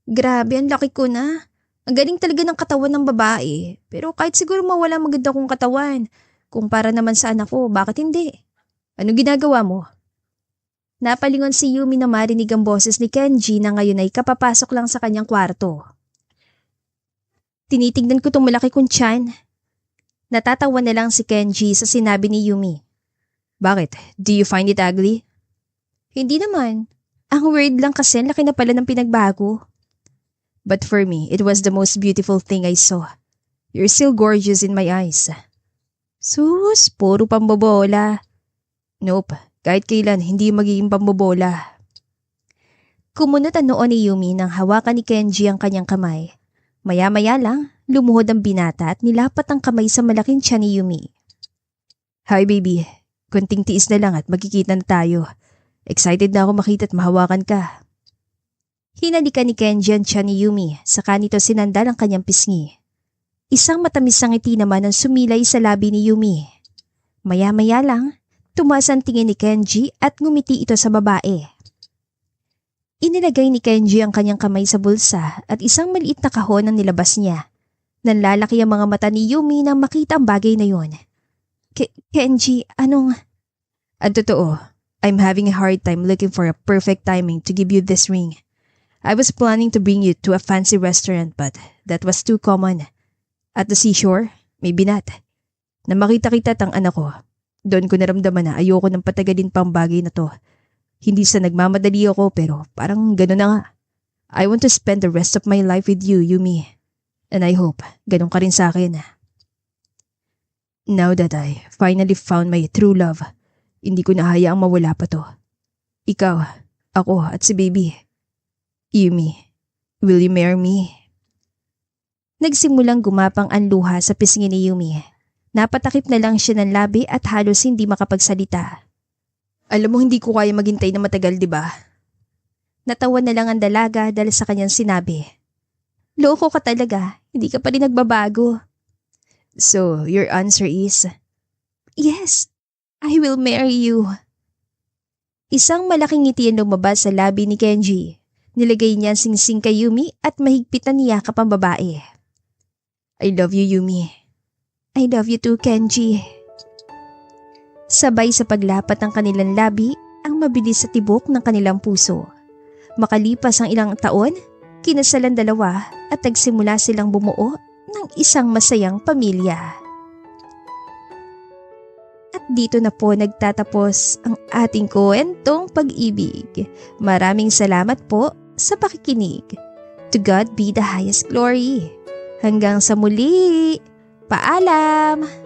Grabe, ang laki ko na. Ang galing talaga ng katawan ng babae. Pero kahit siguro mawala maganda kong katawan. Kumpara naman sa anak ko, bakit hindi? Ano ginagawa mo? Napalingon si Yumi na marinig ang boses ni Kenji na ngayon ay kapapasok lang sa kanyang kwarto. Tinitignan ko tong malaki kong tiyan. Natatawa na lang si Kenji sa sinabi ni Yumi. Bakit? Do you find it ugly? Hindi naman. Ang weird lang kasi laki na pala ng pinagbago. But for me, it was the most beautiful thing I saw. You're still gorgeous in my eyes. Sus, puro pambobola. Nope, kahit kailan hindi magiging pambobola. Kumunot ang noo ni Yumi nang hawakan ni Kenji ang kanyang kamay. Maya-maya lang, lumuhod ang binata at nilapat ang kamay sa malaking tiyan ni Yumi. Hi baby, konting tiis na lang at magkikita na tayo. Excited na ako makita at mahawakan ka. Hinalikan ni Kenji ang tiyan ni Yumi, saka nito sinandal ang kanyang pisngi. Isang matamis na ngiti naman ang sumilay sa labi ni Yumi. Maya-maya lang, tumaas ang tingin ni Kenji at ngumiti ito sa babae. Inilagay ni Kenji ang kanyang kamay sa bulsa at isang maliit na kahon ang nilabas niya. Nanlalaki ang mga mata ni Yumi nang makita ang bagay na yon. Kenji, anong… Ang totoo, I'm having a hard time looking for a perfect timing to give you this ring. I was planning to bring you to a fancy restaurant but that was too common. At the seashore, maybe not. na makita kita at ang anak ko. Doon ko naramdaman na ayoko ng patagalin pang bagay na to. Hindi sa nagmamadali ako pero parang gano'n na nga. I want to spend the rest of my life with you, Yumi. And I hope ganun ka rin sa akin. Now that I finally found my true love, hindi ko na hayaang mawala pa to. Ikaw, ako at si baby. Yumi, will you marry me? Nagsimulang gumapang ang luha sa pisngi ni Yumi. Napatakip na lang siya ng labi at halos hindi makapagsalita. Alam mo hindi ko kaya maghintay na matagal, di ba? Natawa na lang ang dalaga dahil sa kanyang sinabi. Loko ka talaga, hindi ka pa rin nagbabago. So, your answer is? Yes, I will marry you. Isang malaking ngiti ang lumabas sa labi ni Kenji. Nilagay niya ang singsing kay Yumi at mahigpit na niyakap ang babae. I love you, Yumi. I love you too, Kenji. Sabay sa paglapat ng kanilang labi ang mabilis sa tibok ng kanilang puso. Makalipas ang ilang taon, kinasalan dalawa at nagsimula silang bumuo ng isang masayang pamilya. At dito na po nagtatapos ang ating kwentong pag-ibig. Maraming salamat po sa pakikinig. To God be the highest glory. Hanggang sa muli. Paalam!